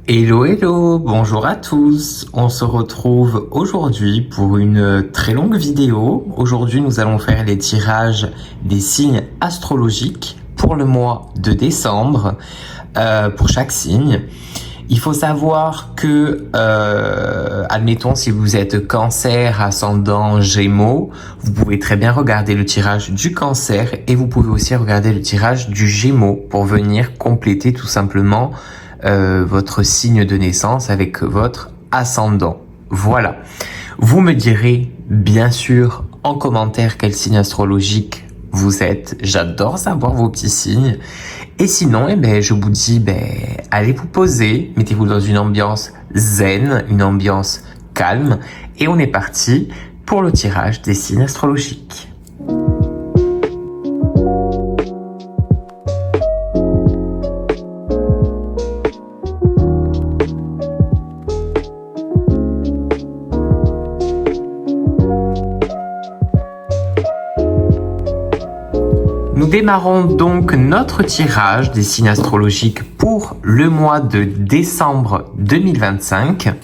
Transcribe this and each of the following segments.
Hello, hello, bonjour à tous. On se retrouve aujourd'hui pour une très longue vidéo. Aujourd'hui, nous allons faire les tirages des signes astrologiques pour le mois de décembre, pour chaque signe. Il faut savoir que, admettons, si vous êtes Cancer, ascendant, Gémeaux, vous pouvez très bien regarder le tirage du Cancer et vous pouvez aussi regarder le tirage du Gémeaux pour venir compléter tout simplement votre signe de naissance avec votre ascendant. Voilà. Vous me direz bien sûr en commentaire quel signe astrologique vous êtes. J'adore savoir vos petits signes. Et sinon, je vous dis, allez vous poser, mettez-vous dans une ambiance zen, une ambiance calme, et on est parti pour le tirage des signes astrologiques. Nous démarrons donc notre tirage des signes astrologiques pour le mois de décembre 2025.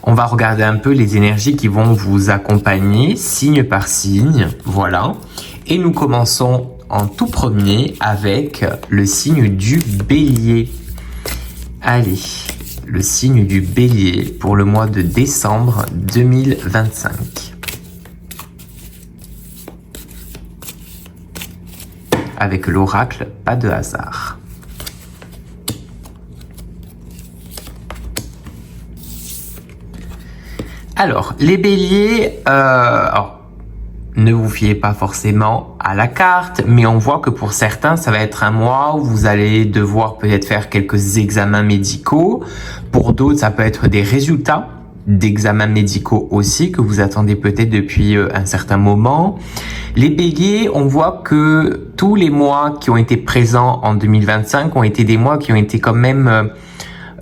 On va regarder un peu les énergies qui vont vous accompagner signe par signe, voilà. Et nous commençons en tout premier avec le signe du Bélier. Allez, le signe du Bélier pour le mois de décembre 2025. Avec l'oracle, pas de hasard. Alors, les béliers, ne vous fiez pas forcément à la carte, mais on voit que pour certains, ça va être un mois où vous allez devoir peut-être faire quelques examens médicaux. Pour d'autres, ça peut être des résultats d'examens médicaux aussi que vous attendez peut-être depuis un certain moment. Les béliers, on voit que tous les mois qui ont été présents en 2025 ont été des mois qui ont été quand même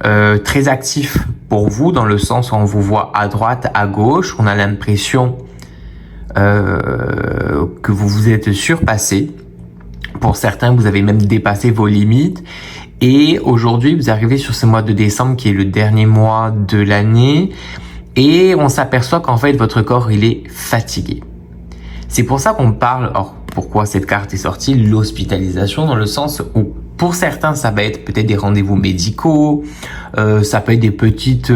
très actifs pour vous, dans le sens où on vous voit à droite, à gauche. On a l'impression que vous vous êtes surpassé. Pour certains, vous avez même dépassé vos limites. Et aujourd'hui, vous arrivez sur ce mois de décembre qui est le dernier mois de l'année et on s'aperçoit qu'en fait, votre corps, il est fatigué. C'est pour ça qu'on parle, or, pourquoi cette carte est sortie, l'hospitalisation, dans le sens où pour certains, ça va être peut-être des rendez-vous médicaux, ça peut être des petites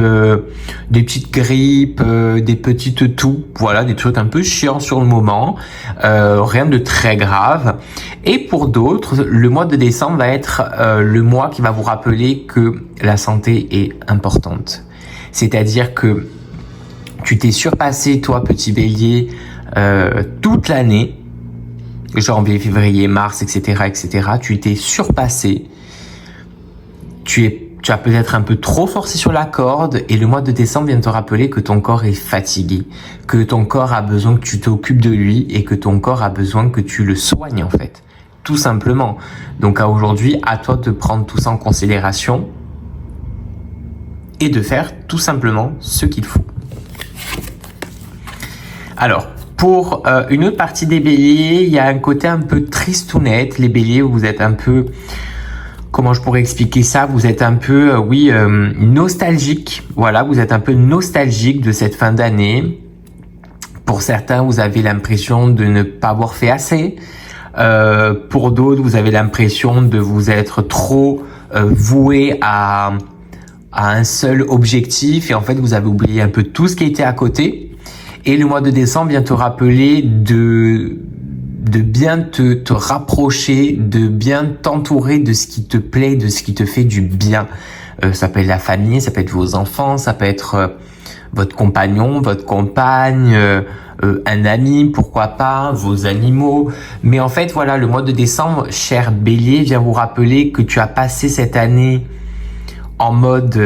grippes, des petites toux, voilà, des trucs un peu chiants sur le moment, rien de très grave. Et pour d'autres, le mois de décembre va être le mois qui va vous rappeler que la santé est importante. C'est-à-dire que tu t'es surpassé, toi, petit bélier, toute l'année, janvier, février, mars, etc., etc. Tu t'es surpassé. Tu as peut-être un peu trop forcé sur la corde et le mois de décembre vient te rappeler que ton corps est fatigué, que ton corps a besoin que tu t'occupes de lui et que ton corps a besoin que tu le soignes en fait, tout simplement. Donc aujourd'hui, à toi de prendre tout ça en considération et de faire tout simplement ce qu'il faut. Alors, pour une autre partie des béliers, il y a un côté un peu tristounette. Les béliers, vous êtes un peu, comment je pourrais expliquer ça? Vous êtes un peu, nostalgique. Voilà, vous êtes un peu nostalgique de cette fin d'année. Pour certains, vous avez l'impression de ne pas avoir fait assez. Pour d'autres, vous avez l'impression de vous être trop voué à un seul objectif. Et en fait, vous avez oublié un peu tout ce qui était à côté. Et le mois de décembre vient te rappeler de bien te rapprocher, de bien t'entourer de ce qui te plaît, de ce qui te fait du bien. Ça peut être la famille, ça peut être vos enfants, ça peut être votre compagnon, votre compagne, un ami, pourquoi pas, vos animaux. Mais en fait, voilà, le mois de décembre, cher bélier, vient vous rappeler que tu as passé cette année en mode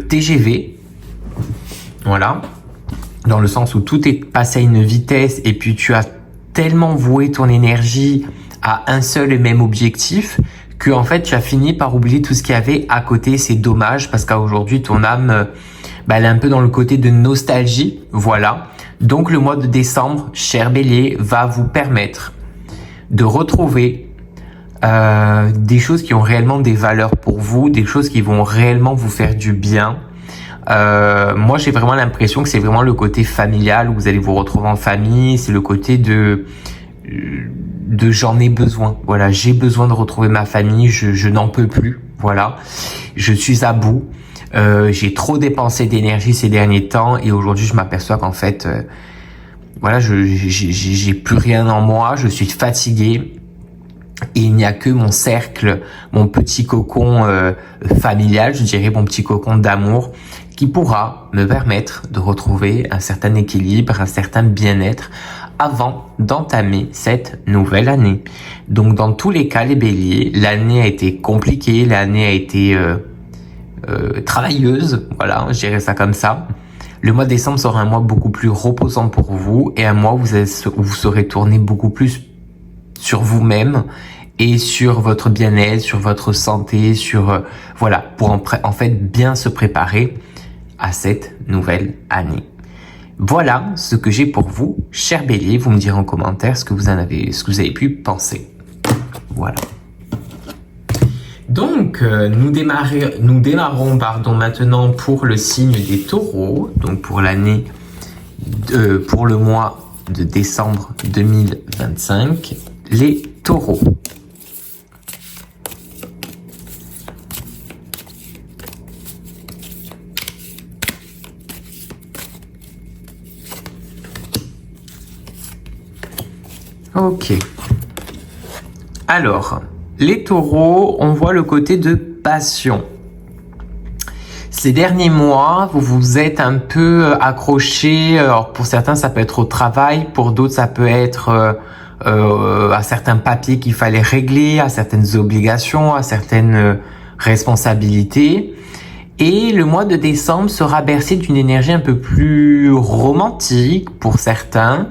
TGV. Voilà. Dans le sens où tout est passé à une vitesse et puis tu as tellement voué ton énergie à un seul et même objectif que en fait tu as fini par oublier tout ce qu'il y avait à côté. C'est dommage parce qu'aujourd'hui ton âme, elle est un peu dans le côté de nostalgie, voilà. Donc le mois de décembre, cher bélier, va vous permettre de retrouver des choses qui ont réellement des valeurs pour vous, des choses qui vont réellement vous faire du bien. Moi, j'ai vraiment l'impression que c'est vraiment le côté familial où vous allez vous retrouver en famille. C'est le côté de j'en ai besoin. Voilà, j'ai besoin de retrouver ma famille. Je n'en peux plus. Voilà, je suis à bout. J'ai trop dépensé d'énergie ces derniers temps et aujourd'hui, je m'aperçois qu'en fait, voilà, j'ai plus rien en moi. Je suis fatigué. Et il n'y a que mon cercle, mon petit cocon familial, je dirais mon petit cocon d'amour, qui pourra me permettre de retrouver un certain équilibre, un certain bien-être avant d'entamer cette nouvelle année. Donc dans tous les cas, les béliers, l'année a été compliquée, l'année a été travailleuse, voilà, je dirais ça comme ça. Le mois de décembre sera un mois beaucoup plus reposant pour vous et un mois où vous serez tourné beaucoup plus sur vous-même et sur votre bien-être, sur votre santé, sur voilà, pour en fait bien se préparer à cette nouvelle année. Voilà ce que j'ai pour vous, chers béliers. Vous me direz en commentaire ce que vous avez pu penser. Voilà. Donc, nous démarrons maintenant pour le signe des taureaux, donc pour l'année, pour le mois de décembre 2025, les taureaux. Ok. Alors, les taureaux, on voit le côté de passion. Ces derniers mois, vous vous êtes un peu accroché. Alors pour certains, ça peut être au travail. Pour d'autres, ça peut être à certains papiers qu'il fallait régler, à certaines obligations, à certaines responsabilités. Et le mois de décembre sera bercé d'une énergie un peu plus romantique pour certains.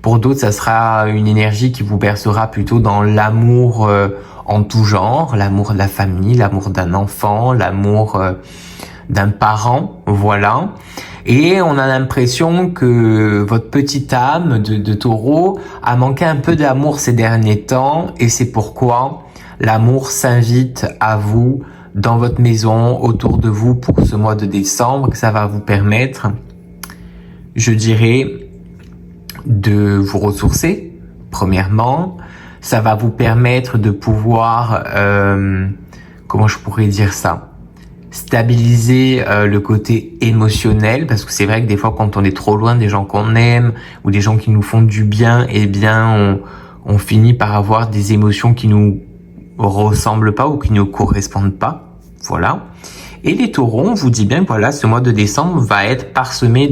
Pour d'autres, ça sera une énergie qui vous bercera plutôt dans l'amour en tout genre, l'amour de la famille, l'amour d'un enfant, l'amour d'un parent, voilà. Et on a l'impression que votre petite âme de taureau a manqué un peu d'amour ces derniers temps et c'est pourquoi l'amour s'invite à vous dans votre maison, autour de vous pour ce mois de décembre, que ça va vous permettre, je dirais, de vous ressourcer, premièrement. Ça va vous permettre de pouvoir, comment je pourrais dire ça, stabiliser le côté émotionnel, parce que c'est vrai que des fois quand on est trop loin des gens qu'on aime ou des gens qui nous font du bien, eh bien on finit par avoir des émotions qui nous ressemblent pas ou qui ne correspondent pas, voilà. Et les taureaux, on vous dit bien que voilà, ce mois de décembre va être parsemé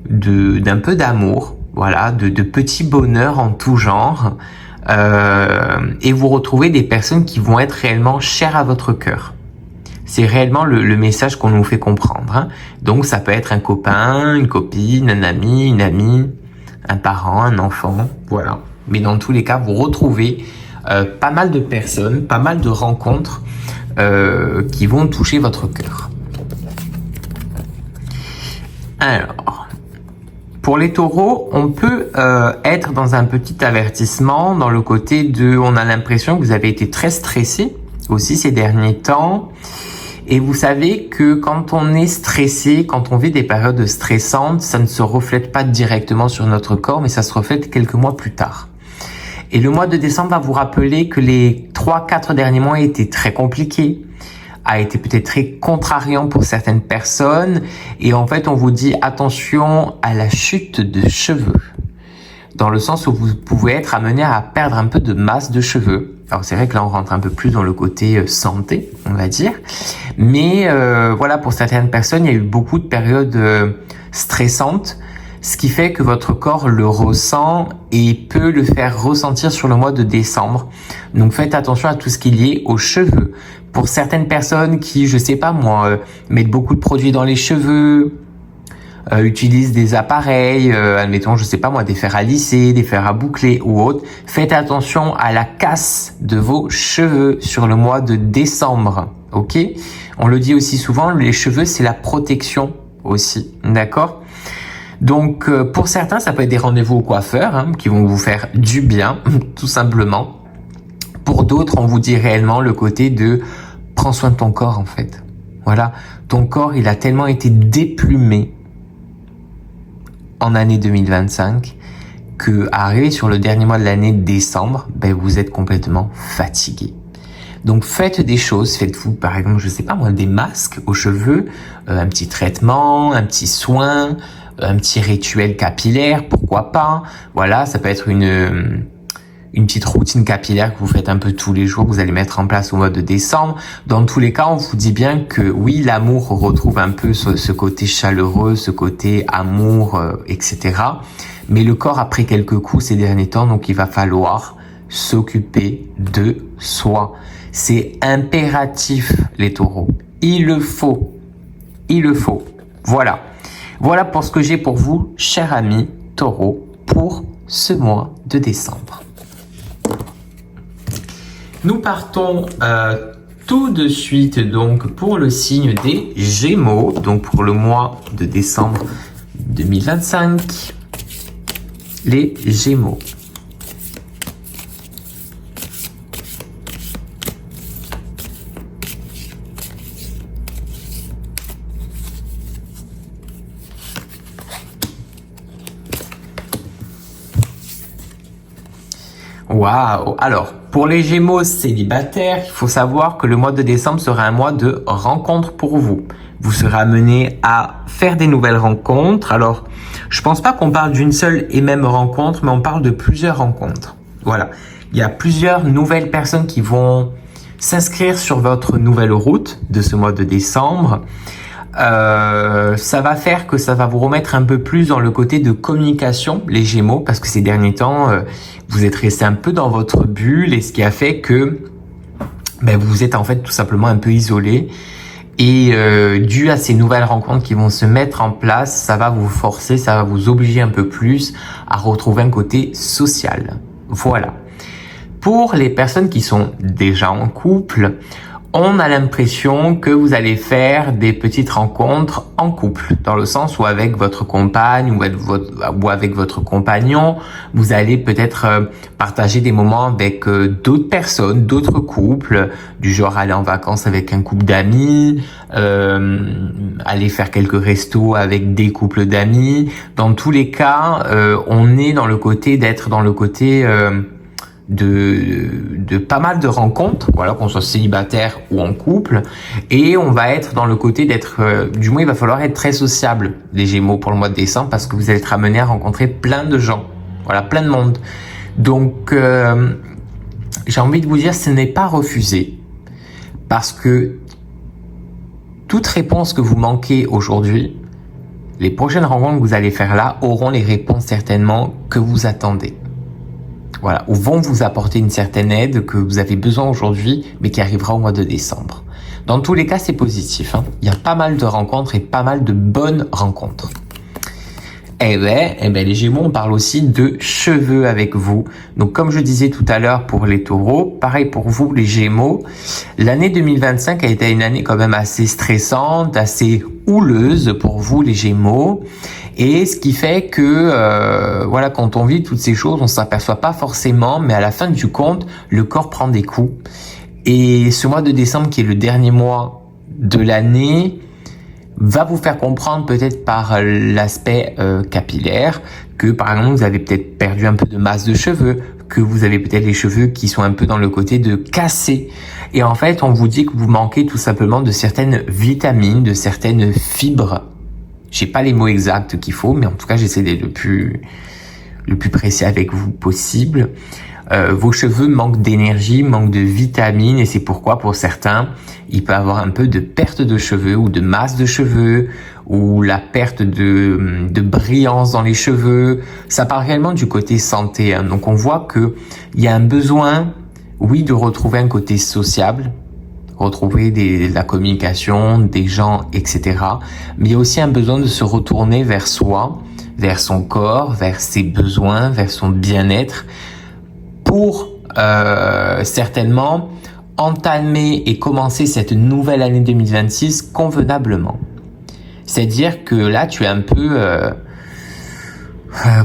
d'un peu d'amour, voilà, de petits bonheurs en tout genre, et vous retrouvez des personnes qui vont être réellement chères à votre cœur. C'est réellement le message qu'on nous fait comprendre, hein. Donc ça peut être un copain, une copine, un ami, une amie, un parent, un enfant, voilà. Mais dans tous les cas, vous retrouvez pas mal de personnes, pas mal de rencontres qui vont toucher votre cœur. Alors, pour les taureaux, on peut être dans un petit avertissement dans le côté de, on a l'impression que vous avez été très stressé aussi ces derniers temps. Et vous savez que quand on est stressé, quand on vit des périodes stressantes, ça ne se reflète pas directement sur notre corps, mais ça se reflète quelques mois plus tard. Et le mois de décembre va vous rappeler que les 3-4 derniers mois étaient très compliqués, a été peut-être très contrariant pour certaines personnes. Et en fait, on vous dit attention à la chute de cheveux. Dans le sens où vous pouvez être amené à perdre un peu de masse de cheveux. Alors c'est vrai que là, on rentre un peu plus dans le côté santé, on va dire. Mais voilà, pour certaines personnes, il y a eu beaucoup de périodes stressantes. Ce qui fait que votre corps le ressent et peut le faire ressentir sur le mois de décembre. Donc faites attention à tout ce qui est lié aux cheveux. Pour certaines personnes qui, je sais pas moi, mettent beaucoup de produits dans les cheveux, utilisent des appareils, admettons, je sais pas moi, des fers à lisser, des fers à boucler ou autres, faites attention à la casse de vos cheveux sur le mois de décembre, ok? On le dit aussi souvent, les cheveux c'est la protection aussi, d'accord? Donc pour certains, ça peut être des rendez-vous au coiffeur qui vont vous faire du bien, tout simplement. Pour d'autres, on vous dit réellement le côté de prends soin de ton corps en fait. Voilà, ton corps il a tellement été déplumé en année 2025 que à arriver sur le dernier mois de l'année décembre, ben vous êtes complètement fatigué. Donc faites des choses, faites-vous par exemple, je sais pas moi, des masques aux cheveux, un petit traitement, un petit soin, un petit rituel capillaire, pourquoi pas. Voilà, ça peut être une petite routine capillaire que vous faites un peu tous les jours, que vous allez mettre en place au mois de décembre. Dans tous les cas, on vous dit bien que oui, l'amour retrouve un peu ce côté chaleureux, ce côté amour, etc. Mais le corps a pris quelques coups ces derniers temps, donc il va falloir s'occuper de soi. C'est impératif, les taureaux. Il le faut. Il le faut. Voilà. Voilà pour ce que j'ai pour vous, chers amis taureaux, pour ce mois de décembre. Nous partons tout de suite donc pour le signe des Gémeaux, donc pour le mois de décembre 2025, les Gémeaux. Waouh! Alors, pour les Gémeaux célibataires, il faut savoir que le mois de décembre sera un mois de rencontres pour vous. Vous serez amené à faire des nouvelles rencontres. Alors, je pense pas qu'on parle d'une seule et même rencontre, mais on parle de plusieurs rencontres. Voilà. Il y a plusieurs nouvelles personnes qui vont s'inscrire sur votre nouvelle route de ce mois de décembre. Ça va faire que ça va vous remettre un peu plus dans le côté de communication, les Gémeaux, parce que ces derniers temps, vous êtes resté un peu dans votre bulle, et ce qui a fait que vous êtes en fait tout simplement un peu isolé. Et dû à ces nouvelles rencontres qui vont se mettre en place, ça va vous forcer, ça va vous obliger un peu plus à retrouver un côté social. Voilà. Pour les personnes qui sont déjà en couple, on a l'impression que vous allez faire des petites rencontres en couple, dans le sens où avec votre compagne ou avec votre compagnon, vous allez peut-être partager des moments avec d'autres personnes, d'autres couples, du genre aller en vacances avec un couple d'amis, aller faire quelques restos avec des couples d'amis. Dans tous les cas, on est dans le côté d'être dans le côté de pas mal de rencontres, voilà, qu'on soit célibataire ou en couple, et on va être dans le côté d'être, du moins il va falloir être très sociable, les Gémeaux, pour le mois de décembre, parce que vous allez être amené à rencontrer plein de gens, voilà, plein de monde. Donc j'ai envie de vous dire, ce n'est pas refusé, parce que toute réponse que vous manquez aujourd'hui, les prochaines rencontres que vous allez faire là auront les réponses certainement que vous attendez. Voilà, ou vont vous apporter une certaine aide que vous avez besoin aujourd'hui, mais qui arrivera au mois de décembre. Dans tous les cas, c'est positif, hein. Il y a pas mal de rencontres et pas mal de bonnes rencontres. Eh ben, les Gémeaux, on parle aussi de cheveux avec vous. Donc, comme je disais tout à l'heure pour les Taureaux, pareil pour vous, les Gémeaux. L'année 2025 a été une année quand même assez stressante, assez houleuse pour vous, les Gémeaux. Et ce qui fait que, voilà, quand on vit toutes ces choses, on s'aperçoit pas forcément, mais à la fin du compte, le corps prend des coups. Et ce mois de décembre, qui est le dernier mois de l'année, va vous faire comprendre peut-être par l'aspect capillaire que, par exemple, vous avez peut-être perdu un peu de masse de cheveux, que vous avez peut-être les cheveux qui sont un peu dans le côté de casser. Et en fait, on vous dit que vous manquez tout simplement de certaines vitamines, de certaines fibres. J'ai pas les mots exacts qu'il faut, mais en tout cas, j'essaie d'être le plus précis avec vous possible. Vos cheveux manquent d'énergie, manquent de vitamines, et c'est pourquoi, pour certains, il peut avoir un peu de perte de cheveux ou de masse de cheveux, ou la perte de brillance dans les cheveux. Ça part réellement du côté santé, hein. Donc on voit que il y a un besoin, oui, de retrouver un côté sociable, retrouver de la communication, des gens, etc. Mais il y a aussi un besoin de se retourner vers soi, vers son corps, vers ses besoins, vers son bien-être, pour certainement entamer et commencer cette nouvelle année 2026 convenablement. C'est-à-dire que là, tu es un peu,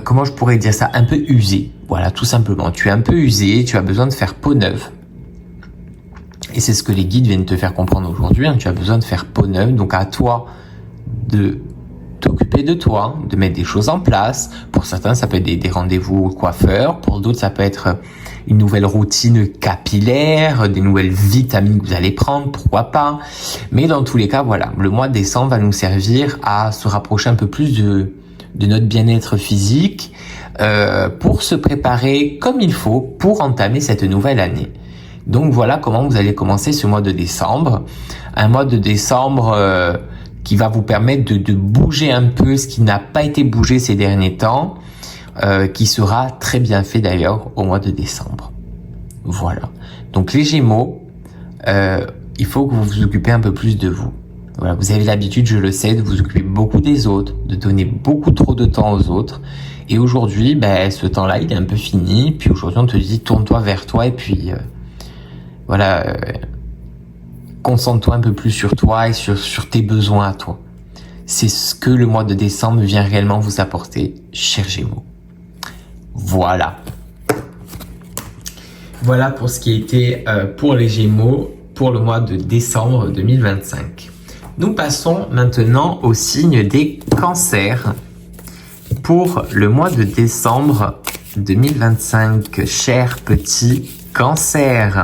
comment je pourrais dire ça, un peu usé. Voilà, tout simplement. Tu es un peu usé, tu as besoin de faire peau neuve. Et c'est ce que les guides viennent te faire comprendre aujourd'hui. Tu as besoin de faire peau neuve. Donc à toi de t'occuper de toi, de mettre des choses en place. Pour certains, ça peut être des rendez-vous au coiffeur. Pour d'autres, ça peut être une nouvelle routine capillaire, des nouvelles vitamines que vous allez prendre, pourquoi pas. Mais dans tous les cas, voilà, le mois de décembre va nous servir à se rapprocher un peu plus de notre bien-être physique pour se préparer comme il faut pour entamer cette nouvelle année. Donc voilà comment vous allez commencer ce mois de décembre. Un mois de décembre qui va vous permettre de bouger un peu ce qui n'a pas été bougé ces derniers temps, qui sera très bien fait d'ailleurs au mois de décembre. Voilà. Donc les Gémeaux, il faut que vous vous occupez un peu plus de vous. Voilà, vous avez l'habitude, je le sais, de vous occuper beaucoup des autres, de donner beaucoup trop de temps aux autres. Et aujourd'hui, ce temps-là, il est un peu fini. Puis aujourd'hui, on te dit, tourne-toi vers toi et puis voilà, concentre-toi un peu plus sur toi et sur tes besoins à toi. C'est ce que le mois de décembre vient réellement vous apporter, chers Gémeaux. Voilà. Voilà pour ce qui était pour les Gémeaux pour le mois de décembre 2025. Nous passons maintenant au signe des Cancers pour le mois de décembre 2025. Chers petits Cancers.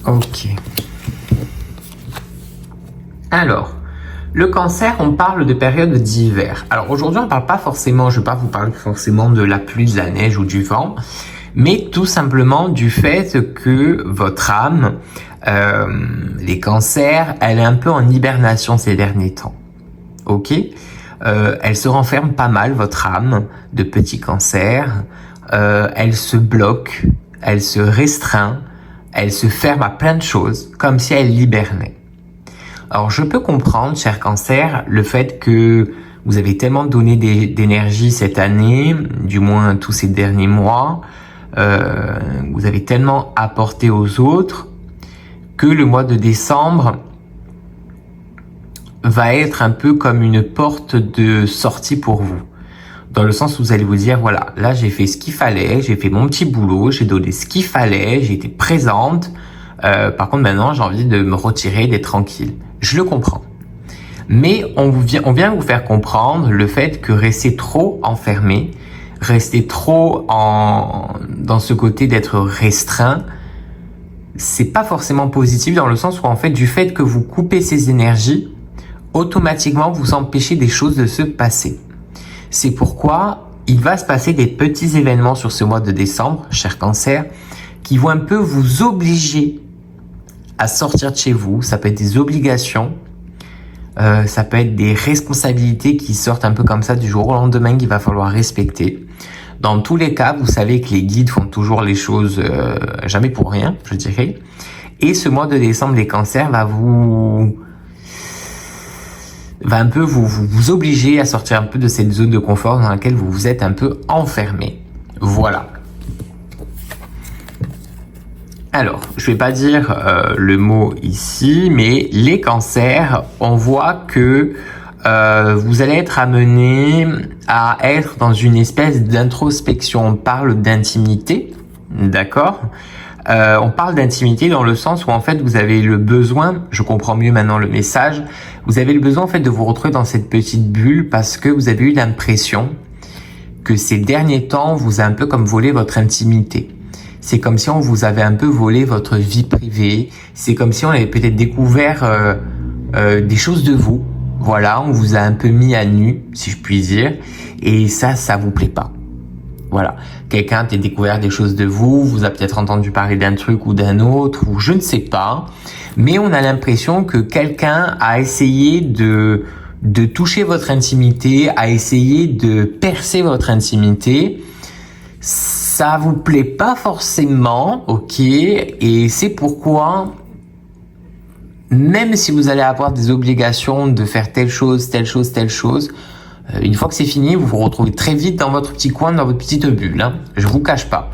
Ok. Alors, le Cancer, on parle de période d'hiver. Alors aujourd'hui, on ne parle pas forcément, je ne vais pas vous parler forcément de la pluie, de la neige ou du vent, mais tout simplement du fait que votre âme, les Cancers, elle est un peu en hibernation ces derniers temps. Ok, elle se renferme pas mal, votre âme de petit Cancer. Elle se bloque, elle se restreint, elle se ferme à plein de choses, comme si elle hibernait. Alors je peux comprendre, cher Cancer, le fait que vous avez tellement donné d'énergie cette année, du moins tous ces derniers mois, vous avez tellement apporté aux autres, que le mois de décembre va être un peu comme une porte de sortie pour vous. Dans le sens où vous allez vous dire, voilà, là j'ai fait ce qu'il fallait, j'ai fait mon petit boulot, j'ai donné ce qu'il fallait, j'ai été présente. Par contre maintenant j'ai envie de me retirer, d'être tranquille. Je le comprends. Mais on vient vous faire comprendre le fait que rester trop enfermé, rester trop dans ce côté d'être restreint, c'est pas forcément positif dans le sens où en fait du fait que vous coupez ces énergies, automatiquement vous empêchez des choses de se passer. C'est pourquoi il va se passer des petits événements sur ce mois de décembre, cher Cancer, qui vont un peu vous obliger à sortir de chez vous. Ça peut être des obligations, ça peut être des responsabilités qui sortent un peu comme ça du jour au lendemain qu'il va falloir respecter. Dans tous les cas, vous savez que les guides font toujours les choses jamais pour rien, je dirais. Et ce mois de décembre, les Cancers va un peu vous obliger à sortir un peu de cette zone de confort dans laquelle vous vous êtes un peu enfermé. Voilà. Alors, je vais pas dire le mot ici, mais les Cancers, on voit que vous allez être amené à être dans une espèce d'introspection. On parle d'intimité, d'accord ? On parle d'intimité dans le sens où en fait vous avez le besoin, je comprends mieux maintenant le message, vous avez le besoin en fait de vous retrouver dans cette petite bulle parce que vous avez eu l'impression que ces derniers temps vous a un peu comme volé votre intimité. C'est comme si on vous avait un peu volé votre vie privée, c'est comme si on avait peut-être découvert des choses de vous. Voilà, on vous a un peu mis à nu, si je puis dire, et ça vous plaît pas. Voilà, quelqu'un a peut-être découvert des choses de vous, vous a peut-être entendu parler d'un truc ou d'un autre, ou je ne sais pas, mais on a l'impression que quelqu'un a essayé de toucher votre intimité, a essayé de percer votre intimité. Ça vous plaît pas forcément, ok, et c'est pourquoi, même si vous allez avoir des obligations de faire telle chose, une fois que c'est fini, vous vous retrouvez très vite dans votre petit coin, dans votre petite bulle, hein. Je vous cache pas.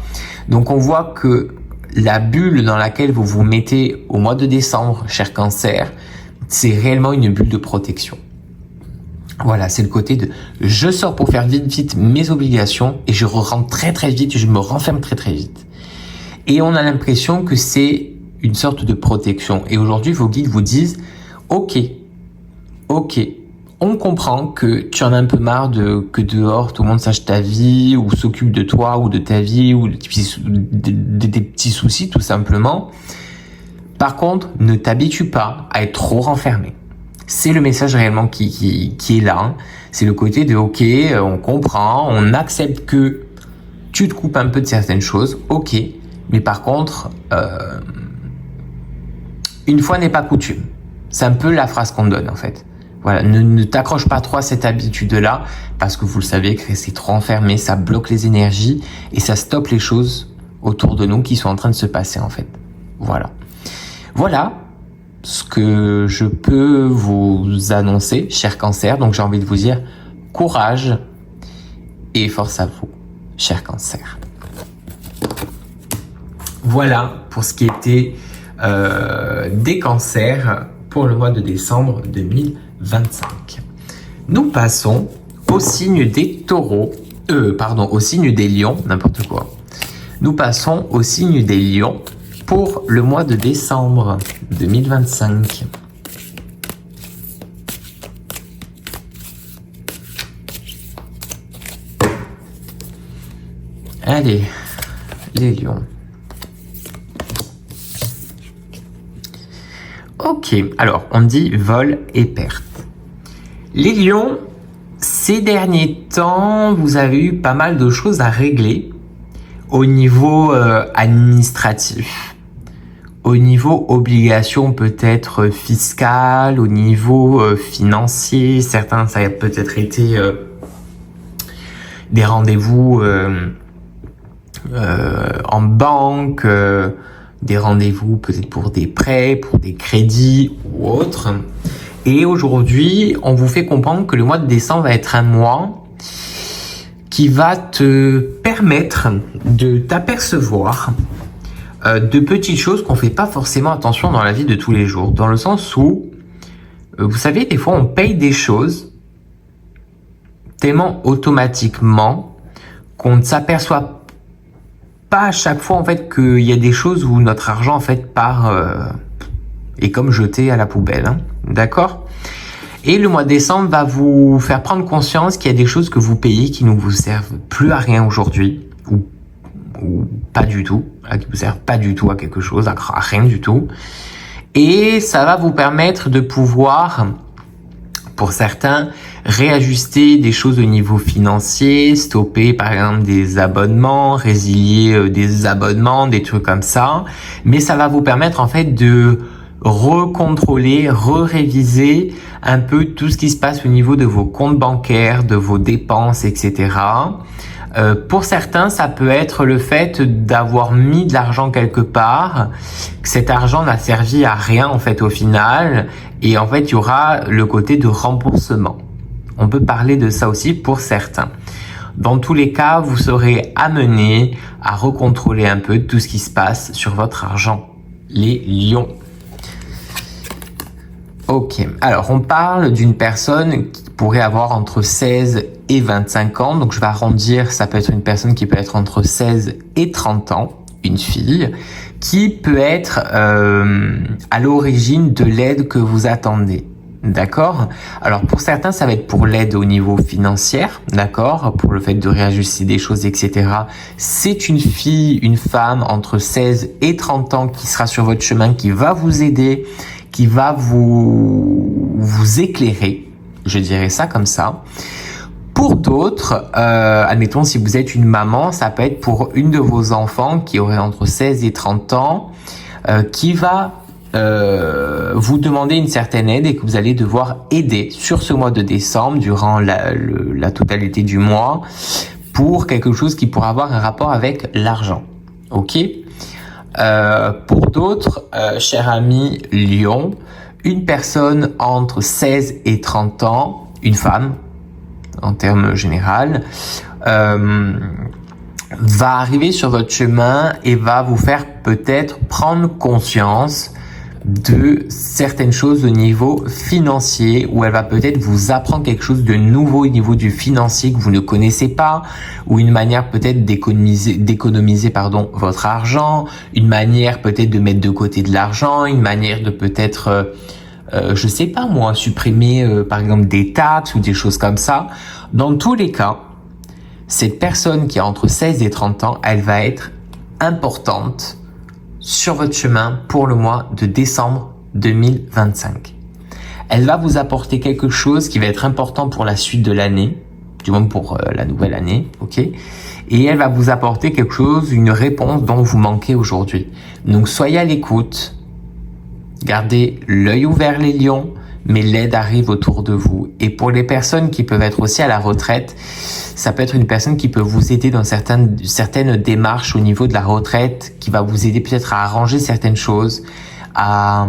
Donc on voit que la bulle dans laquelle vous vous mettez au mois de décembre, cher Cancer, c'est réellement une bulle de protection. Voilà, c'est le côté de je sors pour faire vite mes obligations et je rentre très vite, je me renferme très vite. Et on a l'impression que c'est une sorte de protection. Et aujourd'hui, vos guides vous disent, ok, on comprend que tu en as un peu marre que dehors tout le monde sache ta vie ou s'occupe de toi ou de ta vie ou des petits soucis tout simplement. Par contre, ne t'habitue pas à être trop renfermé. C'est le message réellement qui est là. Hein. C'est le côté de ok, on comprend, on accepte que tu te coupes un peu de certaines choses, ok, mais par contre, une fois n'est pas coutume. C'est un peu la phrase qu'on donne en fait. Voilà, ne t'accroche pas trop à cette habitude-là, parce que vous le savez, que c'est trop enfermé, ça bloque les énergies et ça stoppe les choses autour de nous qui sont en train de se passer en fait. Voilà. Voilà ce que je peux vous annoncer, cher Cancer. Donc j'ai envie de vous dire courage et force à vous, cher Cancer. Voilà pour ce qui était des cancers pour le mois de décembre 2025. Nous passons au signe des taureaux, au signe des lions, n'importe quoi. Nous passons au signe des lions pour le mois de décembre 2025. Allez, les lions. Ok, alors on dit vol et perte. Les lions, ces derniers temps, vous avez eu pas mal de choses à régler au niveau administratif, au niveau obligation peut-être fiscale, au niveau financier. Certains, ça a peut-être été des rendez-vous en banque, des rendez-vous peut-être pour des prêts, pour des crédits ou autres. Et aujourd'hui, on vous fait comprendre que le mois de décembre va être un mois qui va te permettre de t'apercevoir de petites choses qu'on fait pas forcément attention dans la vie de tous les jours. Dans le sens où, vous savez, des fois on paye des choses tellement automatiquement qu'on ne s'aperçoit pas à chaque fois en fait qu'il y a des choses où notre argent en fait part est comme jeté à la poubelle, hein, d'accord? Et le mois de décembre va vous faire prendre conscience qu'il y a des choses que vous payez qui ne vous servent plus à rien aujourd'hui, ou pas du tout, qui vous servent pas du tout à quelque chose, à rien du tout. Et ça va vous permettre de pouvoir, pour certains, réajuster des choses au niveau financier, stopper par exemple des abonnements, résilier des abonnements, des trucs comme ça. Mais ça va vous permettre en fait de recontrôler, réviser un peu tout ce qui se passe au niveau de vos comptes bancaires, de vos dépenses, etc. Pour certains, ça peut être le fait d'avoir mis de l'argent quelque part, que cet argent n'a servi à rien en fait au final, et en fait il y aura le côté de remboursement. On peut parler de ça aussi pour certains. Dans tous les cas, vous serez amené à recontrôler un peu tout ce qui se passe sur votre argent, les lions. Ok, alors on parle d'une personne qui pourrait avoir entre 16 et 25 ans, donc je vais arrondir, ça peut être une personne qui peut être entre 16 et 30 ans, une fille, qui peut être à l'origine de l'aide que vous attendez. D'accord? Alors pour certains, ça va être pour l'aide au niveau financier, d'accord? Pour le fait de réajuster des choses, etc. C'est une fille, une femme entre 16 et 30 ans qui sera sur votre chemin, qui va vous aider, qui va vous éclairer, je dirais ça comme ça. Pour d'autres, admettons si vous êtes une maman, ça peut être pour une de vos enfants qui aurait entre 16 et 30 ans, qui va vous demander une certaine aide et que vous allez devoir aider sur ce mois de décembre, durant la totalité du mois, pour quelque chose qui pourra avoir un rapport avec l'argent. Ok ? Pour d'autres, cher ami Lion, une personne entre 16 et 30 ans, une femme, en termes général, va arriver sur votre chemin et va vous faire peut-être prendre conscience de certaines choses au niveau financier, où elle va peut-être vous apprendre quelque chose de nouveau au niveau du financier que vous ne connaissez pas, ou une manière peut-être d'économiser votre argent, une manière peut-être de mettre de côté de l'argent, une manière de peut-être je sais pas moi, supprimer par exemple des taxes ou des choses comme ça. Dans tous les cas, cette personne qui a entre 16 et 30 ans, elle va être importante sur votre chemin pour le mois de décembre 2025. Elle va vous apporter quelque chose qui va être important pour la suite de l'année, du moins pour la nouvelle année, ok? Et elle va vous apporter quelque chose, une réponse dont vous manquez aujourd'hui. Donc soyez à l'écoute, gardez l'œil ouvert les lions, mais l'aide arrive autour de vous. Et pour les personnes qui peuvent être aussi à la retraite, ça peut être une personne qui peut vous aider dans certaines démarches au niveau de la retraite, qui va vous aider peut-être à arranger certaines choses, à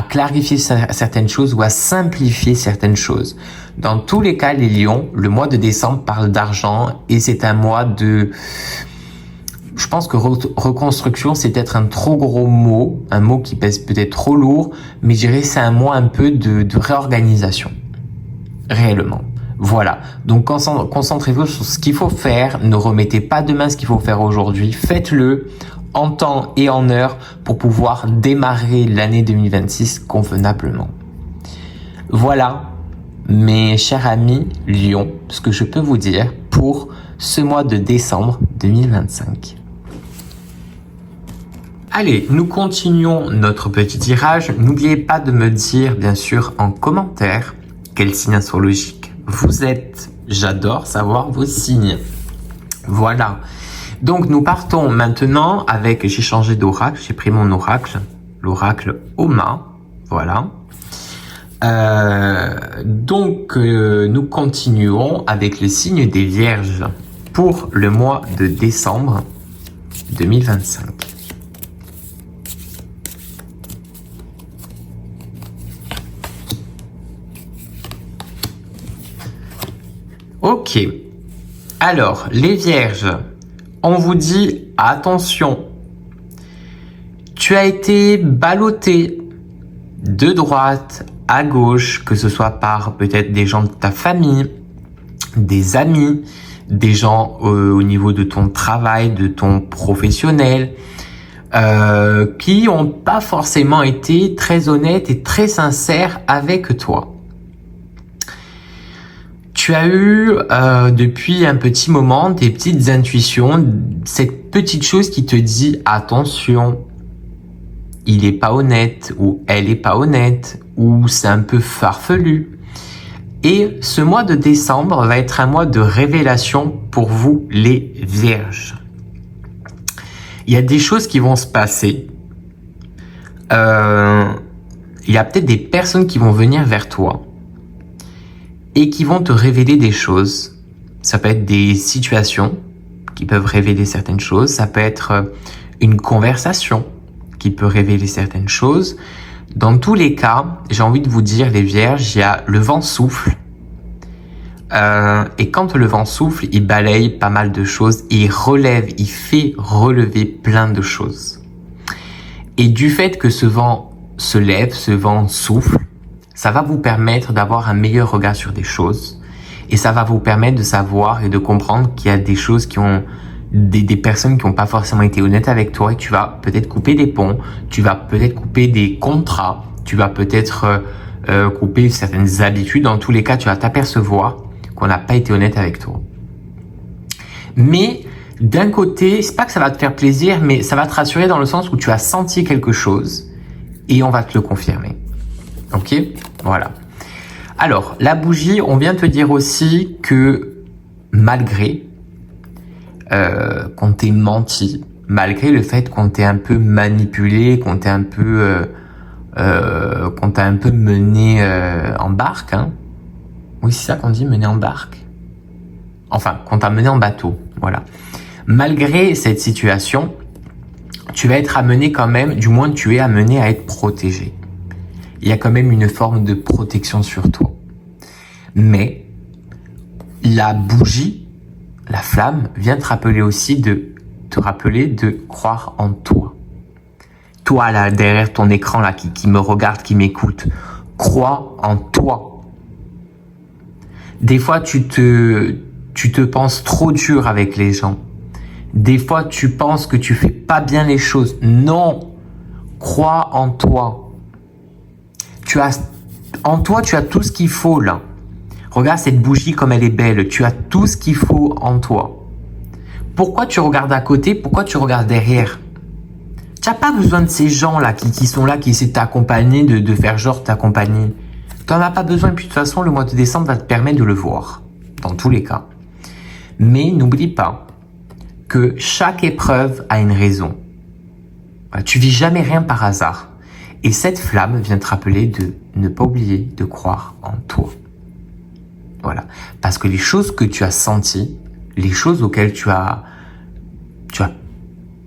clarifier certaines choses ou à simplifier certaines choses. Dans tous les cas, les lions, le mois de décembre parle d'argent et c'est un mois de... Je pense que reconstruction, c'est peut-être un trop gros mot, un mot qui pèse peut-être trop lourd, mais je dirais c'est un mois un peu de réorganisation, réellement. Voilà, donc concentrez-vous sur ce qu'il faut faire, ne remettez pas demain ce qu'il faut faire aujourd'hui, faites-le en temps et en heure pour pouvoir démarrer l'année 2026 convenablement. Voilà, mes chers amis Lions, ce que je peux vous dire pour ce mois de décembre 2025. Allez, nous continuons notre petit tirage. N'oubliez pas de me dire, bien sûr, en commentaire, quel signe astrologique vous êtes. J'adore savoir vos signes. Voilà. Donc, nous partons maintenant avec... J'ai changé d'oracle. J'ai pris mon oracle. L'oracle Oma. Voilà. Nous continuons avec le signe des Vierges pour le mois de décembre 2025. Ok, alors les Vierges, on vous dit attention, tu as été ballotté de droite à gauche, que ce soit par peut-être des gens de ta famille, des amis, des gens au niveau de ton travail, de ton professionnel, qui n'ont pas forcément été très honnêtes et très sincères avec toi. Tu as eu depuis un petit moment des petites intuitions, cette petite chose qui te dit attention, il est pas honnête ou elle est pas honnête ou c'est un peu farfelu. Et ce mois de décembre va être un mois de révélation pour vous les Vierges. Il y a des choses qui vont se passer. Il y a peut-être des personnes qui vont venir vers toi et qui vont te révéler des choses. Ça peut être des situations qui peuvent révéler certaines choses. Ça peut être une conversation qui peut révéler certaines choses. Dans tous les cas, j'ai envie de vous dire, les Vierges, il y a le vent souffle. Et quand le vent souffle, il balaye pas mal de choses et il relève, il fait relever plein de choses. Et du fait que ce vent se lève, ce vent souffle, ça va vous permettre d'avoir un meilleur regard sur des choses et ça va vous permettre de savoir et de comprendre qu'il y a des choses qui ont des personnes qui n'ont pas forcément été honnêtes avec toi et tu vas peut-être couper des ponts, tu vas peut-être couper des contrats, tu vas peut-être couper certaines habitudes. Dans tous les cas, tu vas t'apercevoir qu'on n'a pas été honnête avec toi. Mais d'un côté, c'est pas que ça va te faire plaisir, mais ça va te rassurer dans le sens où tu as senti quelque chose et on va te le confirmer. Ok, voilà. Alors, la bougie, on vient te dire aussi que malgré qu'on t'ait menti, malgré le fait qu'on t'ait un peu manipulé, qu'on t'ait un peu qu'on t'a un peu mené en barque, hein. Oui, c'est ça qu'on dit, mené en barque. Enfin, qu'on t'a mené en bateau, voilà. Malgré cette situation, tu vas être amené quand même, du moins tu es amené à être protégé. Il y a quand même une forme de protection sur toi. Mais la bougie, la flamme, vient te rappeler aussi de croire en toi. toi là, derrière ton écran là, qui me regarde, qui m'écoute, crois en toi. Des fois, tu te penses trop dur avec les gens. Des fois, tu penses que tu fais pas bien les choses. Non, crois en toi. En toi, tu as tout ce qu'il faut là. Regarde cette bougie comme elle est belle. Tu as tout ce qu'il faut en toi. Pourquoi tu regardes à côté? Pourquoi tu regardes derrière? Tu n'as pas besoin de ces gens-là qui sont là, qui essaient de t'accompagner, de faire genre t'accompagner. Tu n'en as pas besoin. Puis de toute façon, le mois de décembre va te permettre de le voir. Dans tous les cas. Mais n'oublie pas que chaque épreuve a une raison. Tu vis jamais rien par hasard. Et cette flamme vient te rappeler de ne pas oublier de croire en toi. Voilà. Parce que les choses que tu as senties, les choses auxquelles tu as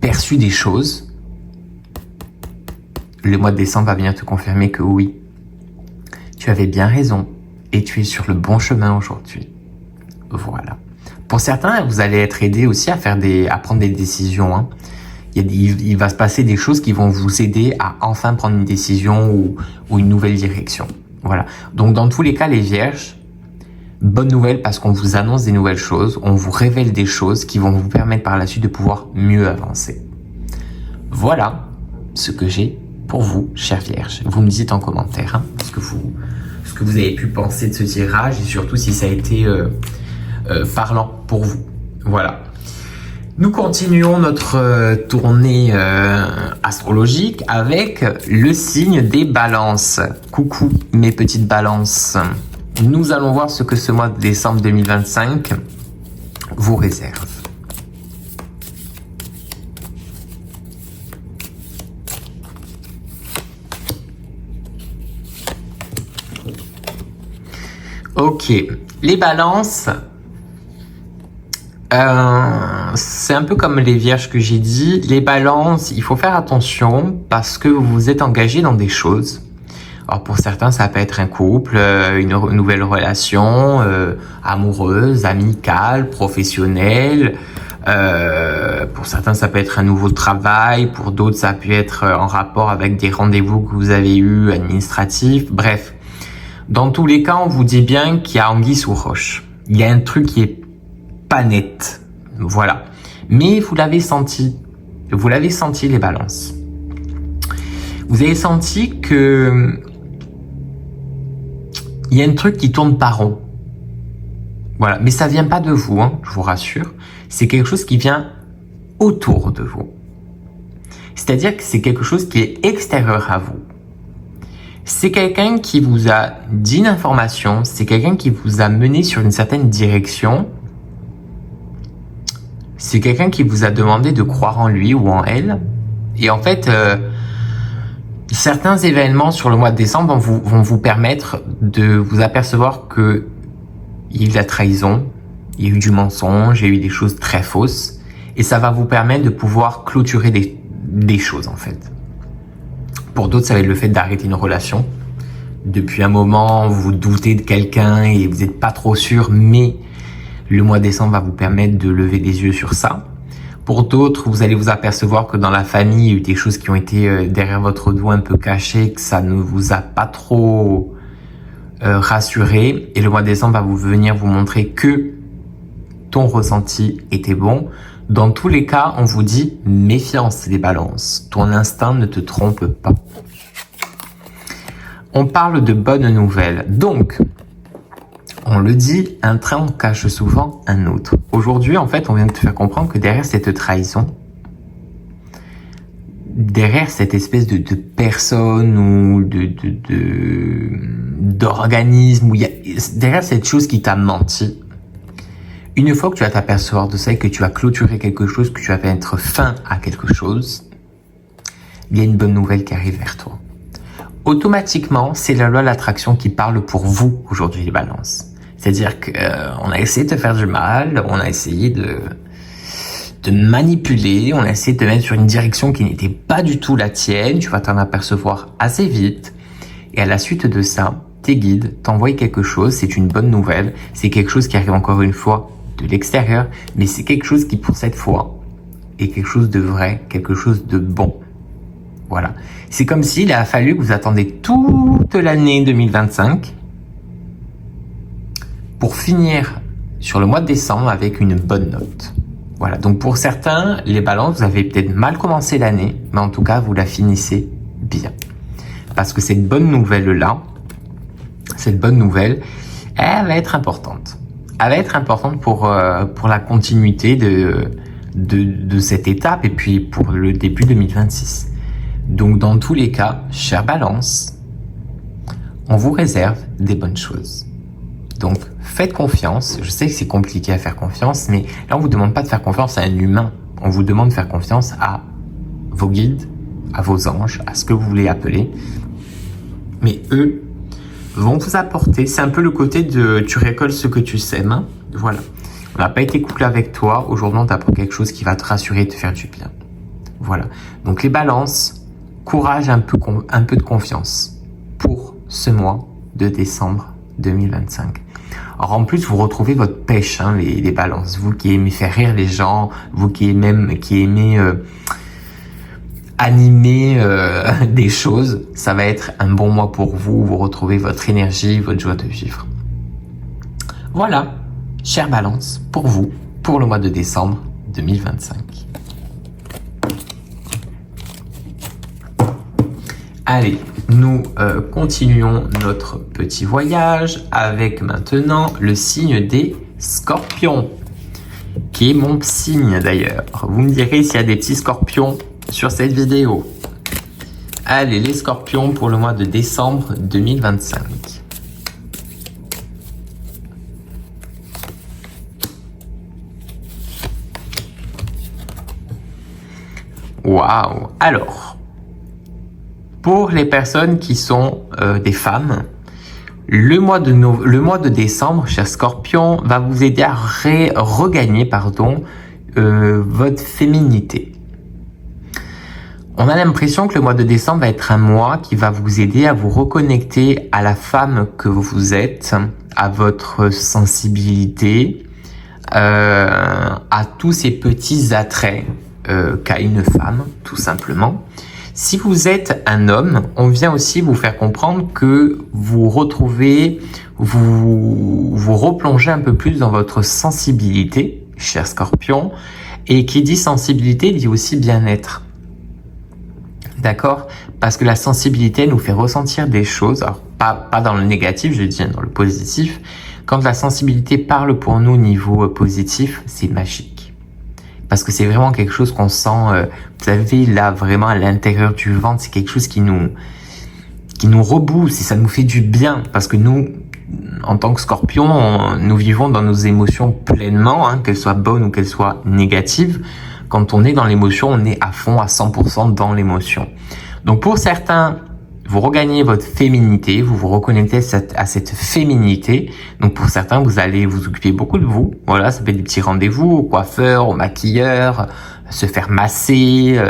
perçu des choses, le mois de décembre va venir te confirmer que oui, tu avais bien raison et tu es sur le bon chemin aujourd'hui. Voilà. Pour certains, vous allez être aidé aussi à prendre des décisions. Hein. Il va se passer des choses qui vont vous aider à enfin prendre une décision ou une nouvelle direction. Voilà. Donc, dans tous les cas, les vierges, bonne nouvelle parce qu'on vous annonce des nouvelles choses, on vous révèle des choses qui vont vous permettre par la suite de pouvoir mieux avancer. Voilà ce que j'ai pour vous, chères vierges. Vous me dites en commentaire hein, ce que vous avez pu penser de ce tirage et surtout si ça a été parlant pour vous. Voilà. Nous continuons notre tournée astrologique avec le signe des balances. Coucou mes petites balances. Nous allons voir ce que ce mois de décembre 2025 vous réserve. Ok, les balances, c'est un peu comme les vierges que j'ai dit. Les balances, il faut faire attention parce que vous vous êtes engagé dans des choses. Alors pour certains, ça peut être un couple, une nouvelle relation amoureuse, amicale, professionnelle. Pour certains, ça peut être un nouveau travail. Pour d'autres, ça peut être en rapport avec des rendez-vous que vous avez eus, administratifs. Bref, dans tous les cas, on vous dit bien qu'il y a anguille sous roche. Il y a un truc qui est pas net. Voilà. Mais vous l'avez senti. Vous l'avez senti, les balances. Vous avez senti que il y a un truc qui tourne pas rond. Voilà. Mais ça vient pas de vous, hein, je vous rassure. C'est quelque chose qui vient autour de vous. C'est-à-dire que c'est quelque chose qui est extérieur à vous. C'est quelqu'un qui vous a dit une information, c'est quelqu'un qui vous a mené sur une certaine direction. C'est quelqu'un qui vous a demandé de croire en lui ou en elle. Et en fait, certains événements sur le mois de décembre vont vous permettre de vous apercevoir que il y a eu de la trahison, il y a eu du mensonge, il y a eu des choses très fausses. Et ça va vous permettre de pouvoir clôturer des choses en fait. Pour d'autres, ça va être le fait d'arrêter une relation. Depuis un moment, vous doutez de quelqu'un et vous n'êtes pas trop sûr, mais le mois de décembre va vous permettre de lever les yeux sur ça. Pour d'autres, vous allez vous apercevoir que dans la famille, il y a eu des choses qui ont été derrière votre dos un peu cachées, que ça ne vous a pas trop rassuré. Et le mois de décembre va venir vous montrer que ton ressenti était bon. Dans tous les cas, on vous dit méfiance les balances. Ton instinct ne te trompe pas. On parle de bonnes nouvelles. Donc, on le dit, un train cache souvent un autre. Aujourd'hui, en fait, on vient de te faire comprendre que derrière cette trahison, derrière cette espèce de personne ou d'organisme, derrière cette chose qui t'a menti, une fois que tu vas t'apercevoir de ça et que tu vas clôturer quelque chose, que tu vas mettre fin à quelque chose, il y a une bonne nouvelle qui arrive vers toi. Automatiquement, c'est la loi de l'attraction qui parle pour vous aujourd'hui, les balances. C'est-à-dire qu'on a essayé de te faire du mal, on a essayé de manipuler, on a essayé de te mettre sur une direction qui n'était pas du tout la tienne, tu vas t'en apercevoir assez vite. Et à la suite de ça, tes guides t'envoient quelque chose, c'est une bonne nouvelle, c'est quelque chose qui arrive encore une fois de l'extérieur, mais c'est quelque chose qui pour cette fois est quelque chose de vrai, quelque chose de bon. Voilà. C'est comme s'il a fallu que vous attendez toute l'année 2025 pour finir sur le mois de décembre avec une bonne note. Voilà. Donc pour certains, les balances, vous avez peut-être mal commencé l'année, mais en tout cas, vous la finissez bien. Parce que cette bonne nouvelle-là, elle va être importante. Elle va être importante pour la continuité de cette étape et puis pour le début 2026. Donc dans tous les cas, chère Balance, on vous réserve des bonnes choses. Donc faites confiance. Je sais que c'est compliqué à faire confiance, mais là on vous demande pas de faire confiance à un humain. On vous demande de faire confiance à vos guides, à vos anges, à ce que vous voulez appeler. Mais eux vont vous apporter, c'est un peu le côté de tu récoltes ce que tu sèmes. Hein. Voilà. On n'a pas été couplé avec toi. Aujourd'hui, on t'apprend quelque chose qui va te rassurer et te faire du bien. Voilà. Donc les balances, courage, un peu de confiance pour ce mois de décembre 2025. Alors en plus, vous retrouvez votre pêche, hein, les balances. Vous qui aimez faire rire les gens, vous qui aimez animer des choses, ça va être un bon mois pour vous. Vous retrouvez votre énergie, votre joie de vivre. Voilà, chère Balance, pour vous, pour le mois de décembre 2025. Allez, nous continuons notre petit voyage avec maintenant le signe des Scorpions, qui est mon signe d'ailleurs. Vous me direz s'il y a des petits scorpions sur cette vidéo. Allez, les Scorpions pour le mois de décembre 2025. Waouh! Alors, pour les personnes qui sont des femmes, le mois de décembre, cher Scorpion, va vous aider à regagner votre féminité. On a l'impression que le mois de décembre va être un mois qui va vous aider à vous reconnecter à la femme que vous êtes, à votre sensibilité, à tous ces petits attraits qu'a une femme, tout simplement. Si vous êtes un homme, on vient aussi vous faire comprendre que vous replongez un peu plus dans votre sensibilité, cher Scorpion, et qui dit sensibilité dit aussi bien-être. D'accord? Parce que la sensibilité nous fait ressentir des choses, alors pas dans le négatif, je dis dans le positif. Quand la sensibilité parle pour nous au niveau positif, c'est magique. Parce que c'est vraiment quelque chose qu'on sent, vous savez, là, vraiment à l'intérieur du ventre, c'est quelque chose qui nous rebooste et ça nous fait du bien. Parce que nous, en tant que Scorpion, nous vivons dans nos émotions pleinement, hein, qu'elles soient bonnes ou qu'elles soient négatives. Quand on est dans l'émotion, on est à fond, à 100% dans l'émotion. Donc pour certains, vous regagnez votre féminité, vous vous reconnectez à cette féminité. Donc pour certains, vous allez vous occuper beaucoup de vous. Voilà, ça peut être des petits rendez-vous au coiffeur, au maquilleur, se faire masser,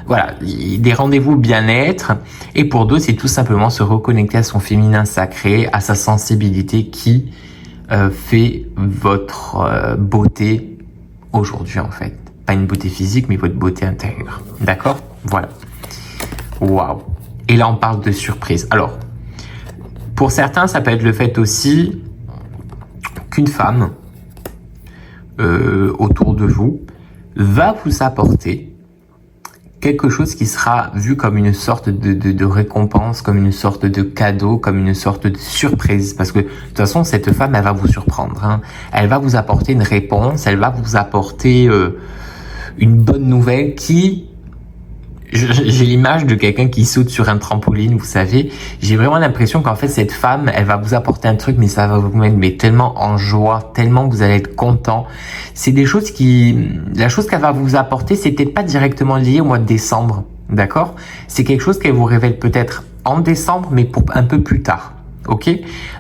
voilà, des rendez-vous bien-être. Et pour d'autres, c'est tout simplement se reconnecter à son féminin sacré, à sa sensibilité qui fait votre beauté aujourd'hui en fait. Pas une beauté physique, mais votre beauté intérieure. D'accord? Voilà. Waouh. Et là, on parle de surprise. Alors, pour certains, ça peut être le fait aussi qu'une femme autour de vous va vous apporter quelque chose qui sera vu comme une sorte de récompense, comme une sorte de cadeau, comme une sorte de surprise. Parce que de toute façon, cette femme, elle va vous surprendre. Hein. Elle va vous apporter une réponse, elle va vous apporter une bonne nouvelle qui... J'ai l'image de quelqu'un qui saute sur un trampoline, vous savez. J'ai vraiment l'impression qu'en fait, cette femme, elle va vous apporter un truc, mais ça va vous mettre tellement en joie, tellement que vous allez être content. C'est des choses la chose qu'elle va vous apporter, c'est peut-être pas directement lié au mois de décembre, d'accord? C'est quelque chose qu'elle vous révèle peut-être en décembre, mais pour un peu plus tard, ok?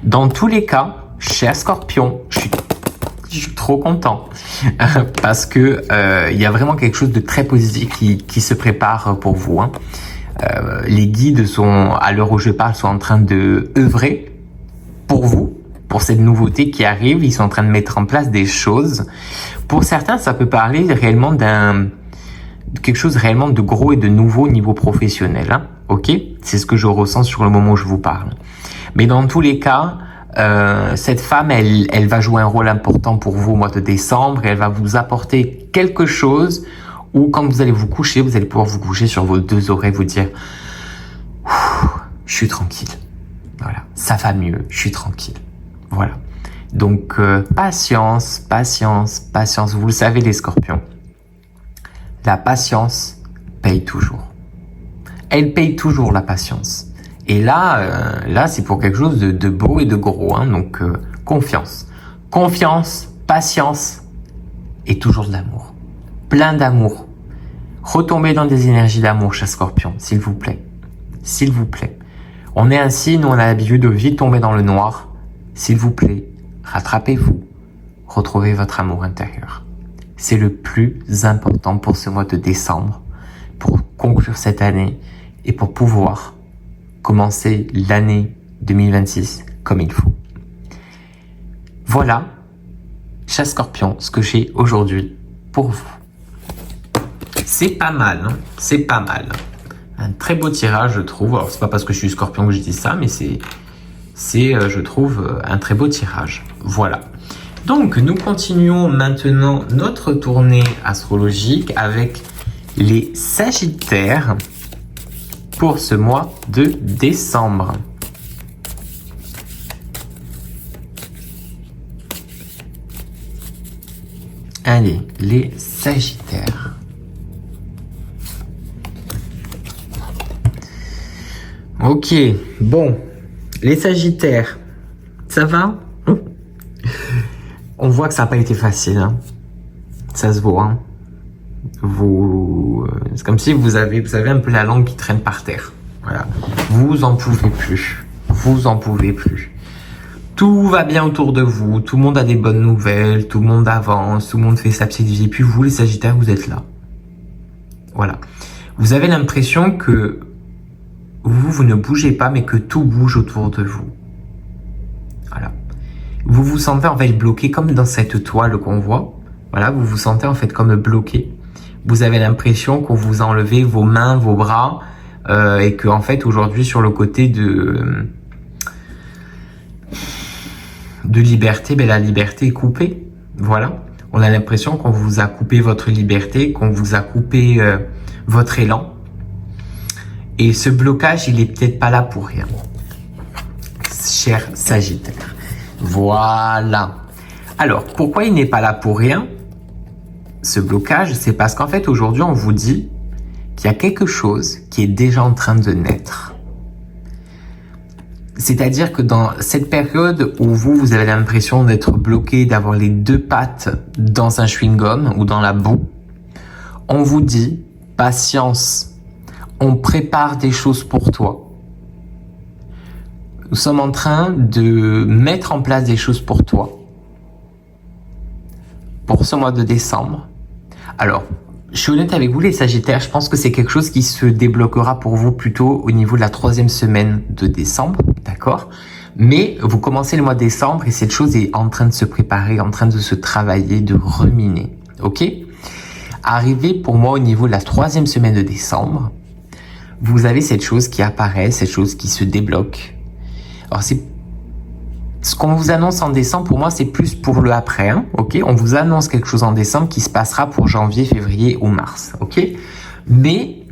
Dans tous les cas, cher Scorpion, je suis trop content parce que il y a vraiment quelque chose de très positif qui se prépare pour vous. Hein. Les guides à l'heure où je parle, sont en train de œuvrer pour vous, pour cette nouveauté qui arrive. Ils sont en train de mettre en place des choses. Pour certains, ça peut parler réellement quelque chose réellement de gros et de nouveau au niveau professionnel. Hein, ok, c'est ce que je ressens sur le moment où je vous parle. Mais dans tous les cas, cette femme, elle va jouer un rôle important pour vous au mois de décembre. Et elle va vous apporter quelque chose où, quand vous allez vous coucher, vous allez pouvoir vous coucher sur vos deux oreilles, vous dire « Je suis tranquille. Voilà, ça va mieux. Je suis tranquille. » Voilà. Donc, patience, patience, patience. Vous le savez, les scorpions. La patience paye toujours. Elle paye toujours, la patience. Et là, c'est pour quelque chose de beau et de gros. Hein, donc, confiance. Confiance, patience et toujours de l'amour. Plein d'amour. Retombez dans des énergies d'amour, cher scorpion, s'il vous plaît. S'il vous plaît. On est ainsi, nous on a l'habitude de vite tomber dans le noir. S'il vous plaît, rattrapez-vous. Retrouvez votre amour intérieur. C'est le plus important pour ce mois de décembre, pour conclure cette année et pour pouvoir commencer l'année 2026 comme il faut. Voilà, cher scorpion, ce que j'ai aujourd'hui pour vous. C'est pas mal, hein, c'est pas mal. Un très beau tirage, je trouve. Alors, c'est pas parce que je suis scorpion que je dis ça, mais c'est je trouve, un très beau tirage. Voilà. Donc, nous continuons maintenant notre tournée astrologique avec les Sagittaires pour ce mois de décembre. Allez, les Sagittaires. Ok, bon, les Sagittaires, ça va? On voit que ça n'a pas été facile, hein. Ça se voit, hein. C'est comme si vous avez un peu la langue qui traîne par terre. Voilà, vous en pouvez plus, vous en pouvez plus. Tout va bien autour de vous, tout le monde a des bonnes nouvelles, tout le monde avance, tout le monde fait sa petite vie. Et puis vous, les Sagittaires, vous êtes là. Voilà, vous avez l'impression que vous ne bougez pas, mais que tout bouge autour de vous. Voilà. Vous vous sentez en fait bloqué comme dans cette toile qu'on voit. Voilà, vous vous sentez en fait comme bloqué. Vous avez l'impression qu'on vous a enlevé vos mains, vos bras, et que en fait aujourd'hui sur le côté de liberté, ben la liberté est coupée. Voilà. On a l'impression qu'on vous a coupé votre liberté, qu'on vous a coupé votre élan. Et ce blocage, il est peut-être pas là pour rien. Cher Sagittaire. Voilà. Alors, pourquoi il n'est pas là pour rien? Ce blocage, c'est parce qu'en fait, aujourd'hui, on vous dit qu'il y a quelque chose qui est déjà en train de naître. C'est-à-dire que dans cette période où vous avez l'impression d'être bloqué, d'avoir les deux pattes dans un chewing-gum ou dans la boue, on vous dit, patience. On prépare des choses pour toi. Nous sommes en train de mettre en place des choses pour toi. Pour ce mois de décembre. Alors, je suis honnête avec vous les Sagittaires, je pense que c'est quelque chose qui se débloquera pour vous plutôt au niveau de la 3e semaine de décembre, d'accord? Mais vous commencez le mois de décembre et cette chose est en train de se préparer, en train de se travailler, de ruminer, ok? Arrivé pour moi au niveau de la 3e semaine de décembre, vous avez cette chose qui apparaît, cette chose qui se débloque. Alors, c'est ce qu'on vous annonce en décembre, pour moi, c'est plus pour le après, hein, ok? On vous annonce quelque chose en décembre qui se passera pour janvier, février ou mars, ok? Mais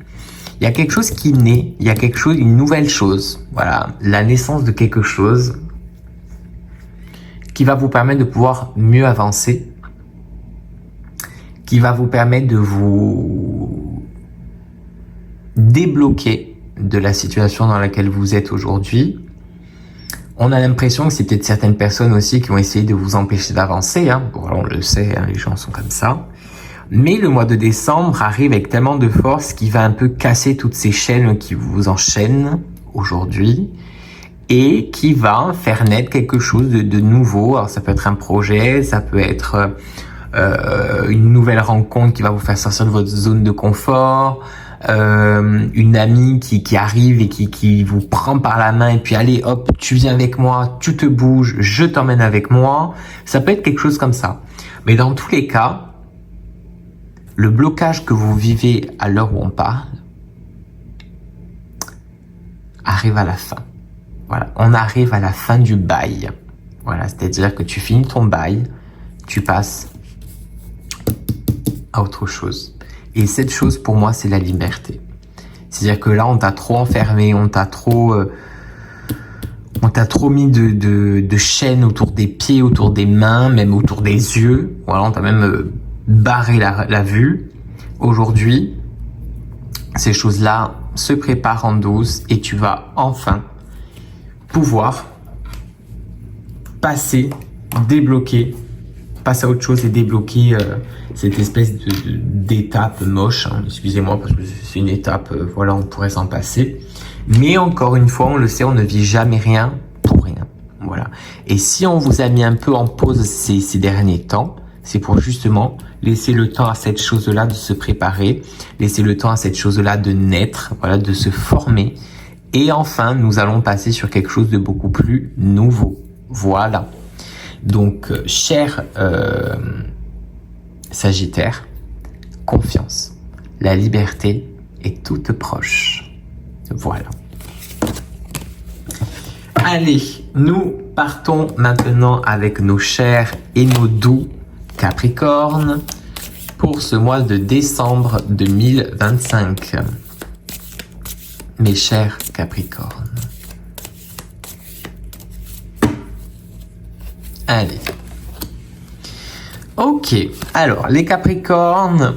il y a quelque chose qui naît, il y a quelque chose, une nouvelle chose, voilà, la naissance de quelque chose qui va vous permettre de pouvoir mieux avancer, qui va vous permettre de vous débloquer de la situation dans laquelle vous êtes aujourd'hui. On a l'impression que c'est peut-être certaines personnes aussi qui ont essayé de vous empêcher d'avancer. Hein. Voilà, on le sait, hein, les gens sont comme ça. Mais le mois de décembre arrive avec tellement de force qu'il va un peu casser toutes ces chaînes qui vous enchaînent aujourd'hui et qui va faire naître quelque chose de nouveau. Alors ça peut être un projet, ça peut être une nouvelle rencontre qui va vous faire sortir de votre zone de confort, une amie qui arrive et qui vous prend par la main et puis allez hop, tu viens avec moi, tu te bouges, je t'emmène avec moi. Ça peut être quelque chose comme ça. Mais dans tous les cas, le blocage que vous vivez à l'heure où on parle arrive à la fin. Voilà, on arrive à la fin du bail. Voilà, c'est-à-dire que tu finis ton bail, tu passes à autre chose. Et cette chose, pour moi, c'est la liberté. C'est-à-dire que là, on t'a trop enfermé, on t'a trop mis de chaînes autour des pieds, autour des mains, même autour des yeux. Voilà, on t'a même barré la vue. Aujourd'hui, ces choses-là se préparent en douce et tu vas enfin pouvoir passer, débloquer, passer à autre chose et débloquer cette espèce d'étape moche. Hein. Excusez-moi parce que c'est une étape, voilà, on pourrait s'en passer. Mais encore une fois, on le sait, on ne vit jamais rien pour rien. Voilà. Et si on vous a mis un peu en pause ces derniers temps, c'est pour justement laisser le temps à cette chose-là de se préparer, laisser le temps à cette chose-là de naître, voilà, de se former. Et enfin, nous allons passer sur quelque chose de beaucoup plus nouveau. Voilà. Donc, cher Sagittaire, confiance. La liberté est toute proche. Voilà. Allez, nous partons maintenant avec nos chers et nos doux Capricornes pour ce mois de décembre 2025. Mes chers Capricornes. Allez. Ok, alors les Capricornes,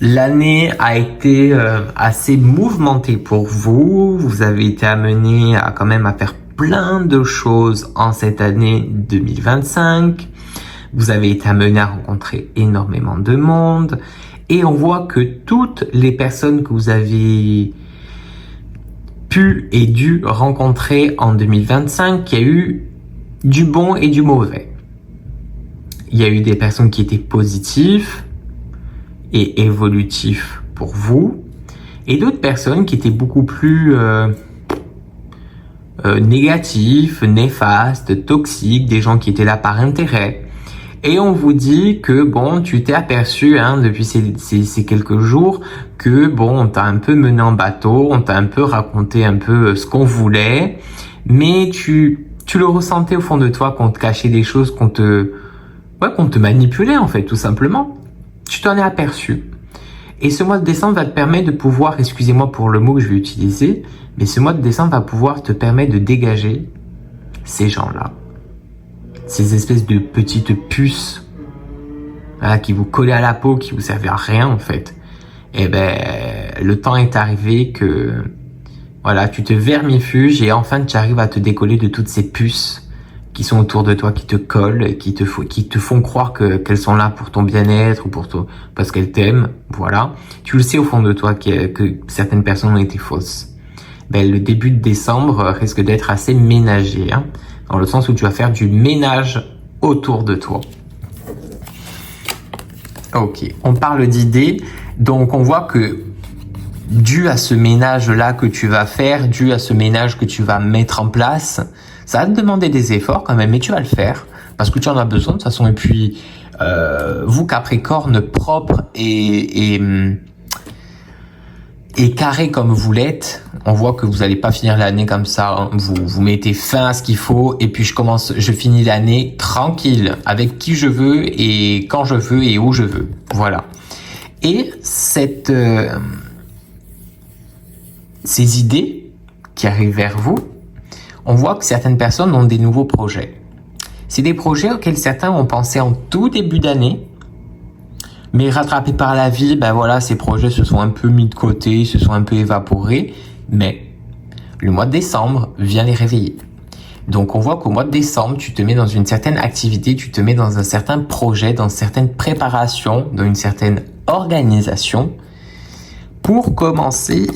l'année a été assez mouvementée pour vous. Vous avez été amené à quand même à faire plein de choses en cette année 2025. Vous avez été amené à rencontrer énormément de monde. Et on voit que toutes les personnes que vous avez pu et dû rencontrer en 2025, il y a eu du bon et du mauvais. Il y a eu des personnes qui étaient positives et évolutives pour vous, et d'autres personnes qui étaient beaucoup plus négatives, néfastes, toxiques, des gens qui étaient là par intérêt. Et on vous dit que bon, tu t'es aperçu depuis ces quelques jours que bon, on t'a un peu mené en bateau, on t'a un peu raconté un peu ce qu'on voulait, mais tu le ressentais au fond de toi qu'on te cachait des choses, qu'on te manipulait en fait, tout simplement. Tu t'en es aperçu. Et ce mois de décembre va te permettre de pouvoir, excusez-moi pour le mot que je vais utiliser, mais ce mois de décembre va pouvoir te permettre de dégager ces gens-là. Ces espèces de petites puces qui vous collaient à la peau, qui vous servaient à rien en fait. Et ben, le temps est arrivé que voilà, tu te vermifuges et enfin tu arrives à te décoller de toutes ces puces qui sont autour de toi, qui te collent, qui te font croire qu'elles sont là pour ton bien-être ou parce qu'elles t'aiment, voilà. Tu le sais au fond de toi que certaines personnes ont été fausses. Ben, le début de décembre risque d'être assez ménager, dans le sens où tu vas faire du ménage autour de toi. Ok, on parle d'idées, donc on voit que dû à ce ménage-là que tu vas faire, dû à ce ménage que tu vas mettre en place, ça va te demander des efforts quand même, mais tu vas le faire parce que tu en as besoin de toute façon. Et puis, vous Capricorne propre et carré comme vous l'êtes, on voit que vous n'allez pas finir l'année comme ça. Vous mettez fin à ce qu'il faut et puis je finis l'année tranquille avec qui je veux et quand je veux et où je veux. Voilà. Et ces idées qui arrivent vers vous, on voit que certaines personnes ont des nouveaux projets. C'est des projets auxquels certains ont pensé en tout début d'année, mais rattrapés par la vie, ben voilà, ces projets se sont un peu mis de côté, se sont un peu évaporés, mais le mois de décembre vient les réveiller. Donc on voit qu'au mois de décembre, tu te mets dans une certaine activité, tu te mets dans un certain projet, dans certaines préparations, dans une certaine organisation pour commencer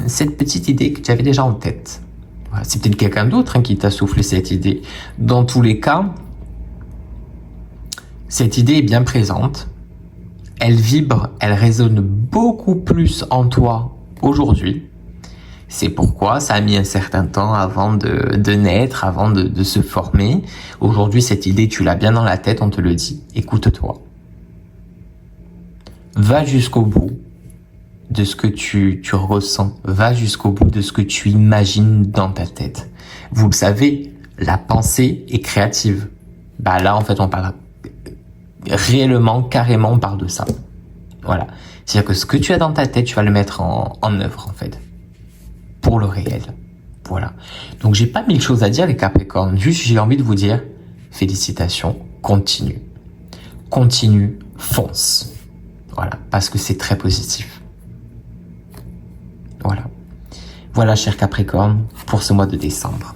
cette petite idée que tu avais déjà en tête. Voilà, c'est peut-être quelqu'un d'autre qui t'a soufflé cette idée. Dans tous les cas, cette idée est bien présente. Elle vibre, elle résonne beaucoup plus en toi aujourd'hui. C'est pourquoi ça a mis un certain temps avant de naître, avant de se former. Aujourd'hui, cette idée, tu l'as bien dans la tête, on te le dit. Écoute-toi. Va jusqu'au bout de ce que tu ressens. Va jusqu'au bout de ce que tu imagines dans ta tête. Vous le savez, la pensée est créative. Bah là, en fait, on parle réellement, carrément, on parle de ça. Voilà. C'est-à-dire que ce que tu as dans ta tête, tu vas le mettre en œuvre, en fait. Pour le réel. Voilà. Donc, j'ai pas mille choses à dire, les Capricornes. Juste, j'ai envie de vous dire, félicitations, continue. Continue, fonce. Voilà. Parce que c'est très positif. Voilà. Voilà, cher Capricorne, pour ce mois de décembre.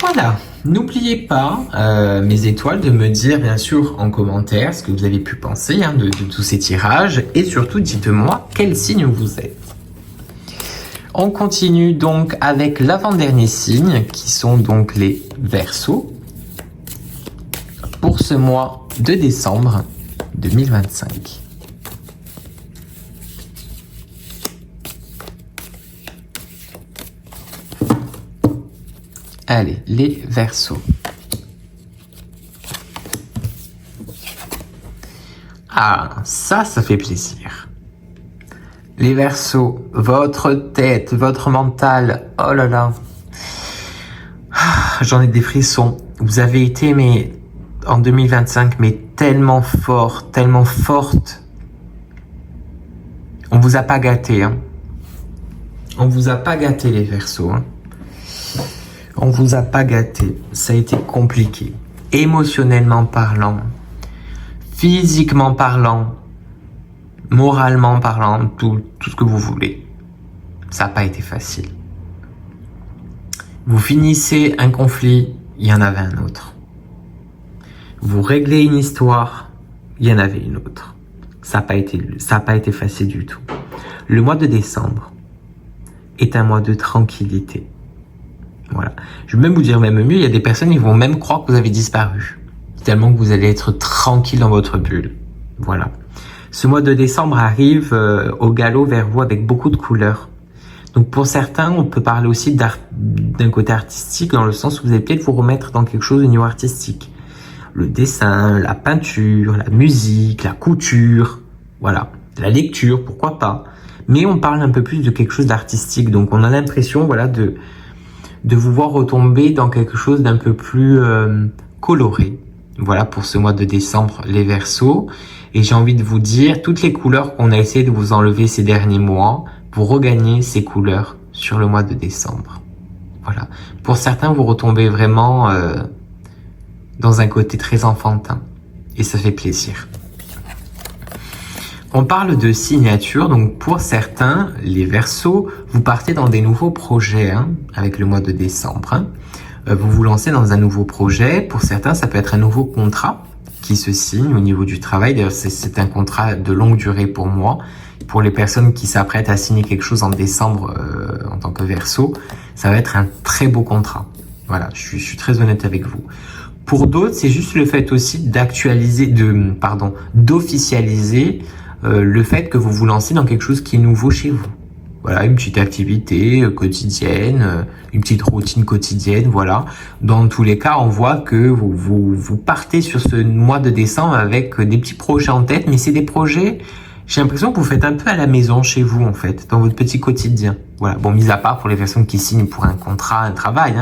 Voilà. N'oubliez pas, mes étoiles, de me dire, bien sûr, en commentaire ce que vous avez pu penser de tous ces tirages. Et surtout, dites-moi quel signe vous êtes. On continue donc avec l'avant-dernier signe, qui sont donc les Verseaux, pour ce mois de décembre 2025. Allez, les Verseaux. Ah, ça fait plaisir. Les Verseaux, votre tête, votre mental, oh là là. Ah, j'en ai des frissons. Vous avez été, mais en 2025, mais tellement fort, tellement forte. On vous a pas gâté, hein. On vous a pas gâté, les Verseaux, hein. On vous a pas gâté. Ça a été compliqué. Émotionnellement parlant, physiquement parlant, moralement parlant, tout ce que vous voulez. Ça n'a pas été facile. Vous finissez un conflit, il y en avait un autre. Vous réglez une histoire, il y en avait une autre. Ça n'a pas été facile du tout. Le mois de décembre est un mois de tranquillité. Voilà. Je vais même vous dire même mieux, il y a des personnes qui vont même croire que vous avez disparu. Tellement que vous allez être tranquille dans votre bulle. Voilà. Ce mois de décembre arrive au galop vers vous avec beaucoup de couleurs. Donc pour certains, on peut parler aussi d'un côté artistique, dans le sens où vous allez peut-être vous remettre dans quelque chose au niveau artistique. Le dessin, la peinture, la musique, la couture, voilà. La lecture, pourquoi pas. Mais on parle un peu plus de quelque chose d'artistique. Donc on a l'impression, voilà, de vous voir retomber dans quelque chose d'un peu plus coloré. Voilà pour ce mois de décembre, les Verseaux. Et j'ai envie de vous dire, toutes les couleurs qu'on a essayé de vous enlever ces derniers mois, vous regagnez ces couleurs sur le mois de décembre. Voilà. Pour certains, vous retombez vraiment dans un côté très enfantin. Et ça fait plaisir. On parle de signature, donc pour certains, les Verseaux, vous partez dans des nouveaux projets avec le mois de décembre. Vous vous lancez dans un nouveau projet. Pour certains, ça peut être un nouveau contrat qui se signe au niveau du travail. D'ailleurs, c'est un contrat de longue durée pour moi. Pour les personnes qui s'apprêtent à signer quelque chose en décembre en tant que Verseau, ça va être un très beau contrat. Voilà, je suis très honnête avec vous. Pour d'autres, c'est juste le fait aussi d'officialiser le fait que vous vous lancez dans quelque chose qui est nouveau chez vous. Voilà, une petite activité quotidienne, une petite routine quotidienne, voilà. Dans tous les cas, on voit que vous partez sur ce mois de décembre avec des petits projets en tête, mais c'est des projets, j'ai l'impression que vous faites un peu à la maison chez vous, en fait, dans votre petit quotidien. Voilà, bon, mis à part pour les personnes qui signent pour un contrat, un travail,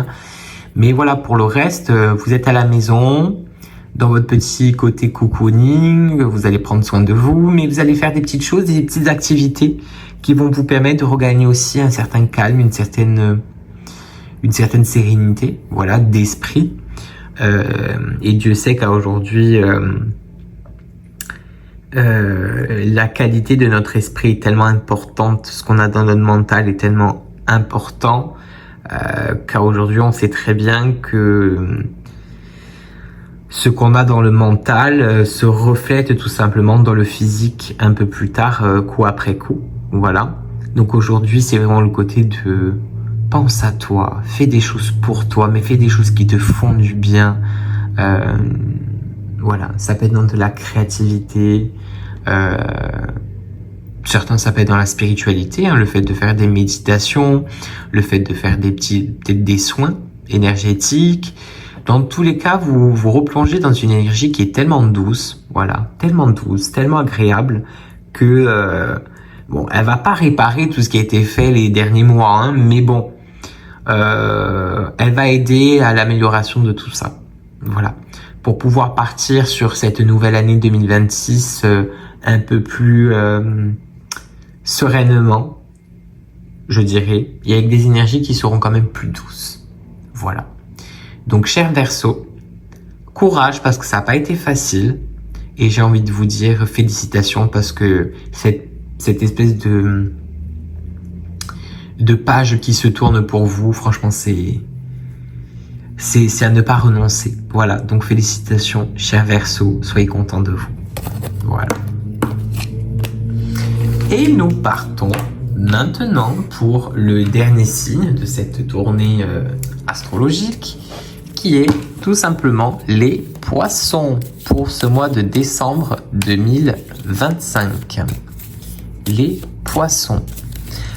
mais voilà, pour le reste, vous êtes à la maison, dans votre petit côté cocooning, vous allez prendre soin de vous, mais vous allez faire des petites choses, des petites activités qui vont vous permettre de regagner aussi un certain calme, une certaine sérénité, voilà, d'esprit. Et Dieu sait qu'aujourd'hui, la qualité de notre esprit est tellement importante, ce qu'on a dans notre mental est tellement important, car aujourd'hui on sait très bien que ce qu'on a dans le mental se reflète tout simplement dans le physique un peu plus tard, coup après coup. Voilà. Donc aujourd'hui, c'est vraiment le côté de pense à toi, fais des choses pour toi, mais fais des choses qui te font du bien. Voilà, ça peut être dans de la créativité. Certains, ça peut être dans la spiritualité, le fait de faire des méditations, le fait de faire peut-être des soins énergétiques. Dans tous les cas, vous vous replongez dans une énergie qui est tellement douce, voilà, tellement douce, tellement agréable que bon, elle va pas réparer tout ce qui a été fait les derniers mois, hein, mais bon, elle va aider à l'amélioration de tout ça, voilà, pour pouvoir partir sur cette nouvelle année 2026 un peu plus sereinement, je dirais, et avec des énergies qui seront quand même plus douces, voilà. Donc, cher Verseau, courage parce que ça n'a pas été facile. Et j'ai envie de vous dire félicitations parce que cette espèce de page qui se tourne pour vous, franchement, c'est à ne pas renoncer. Voilà, donc félicitations, cher Verseau, soyez contents de vous. Voilà. Et nous partons maintenant pour le dernier signe de cette tournée astrologique, qui est tout simplement les poissons pour ce mois de décembre 2025. Les poissons.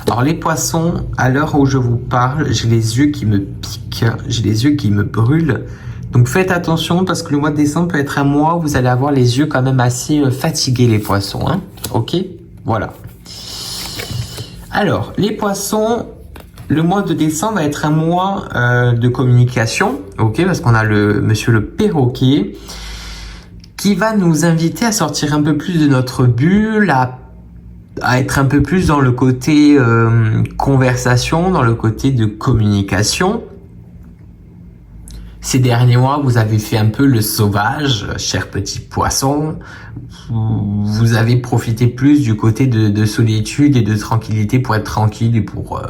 Alors les poissons, à l'heure où je vous parle, j'ai les yeux qui me piquent, j'ai les yeux qui me brûlent. Donc faites attention parce que le mois de décembre peut être un mois où vous allez avoir les yeux quand même assez fatigués, les poissons. Hein, ok, voilà. Alors les poissons, le mois de décembre va être un mois de communication, ok, parce qu'on a monsieur le perroquet qui va nous inviter à sortir un peu plus de notre bulle, à être un peu plus dans le côté conversation, dans le côté de communication. Ces derniers mois, vous avez fait un peu le sauvage, cher petit poisson. Vous avez profité plus du côté de solitude et de tranquillité pour être tranquille et pour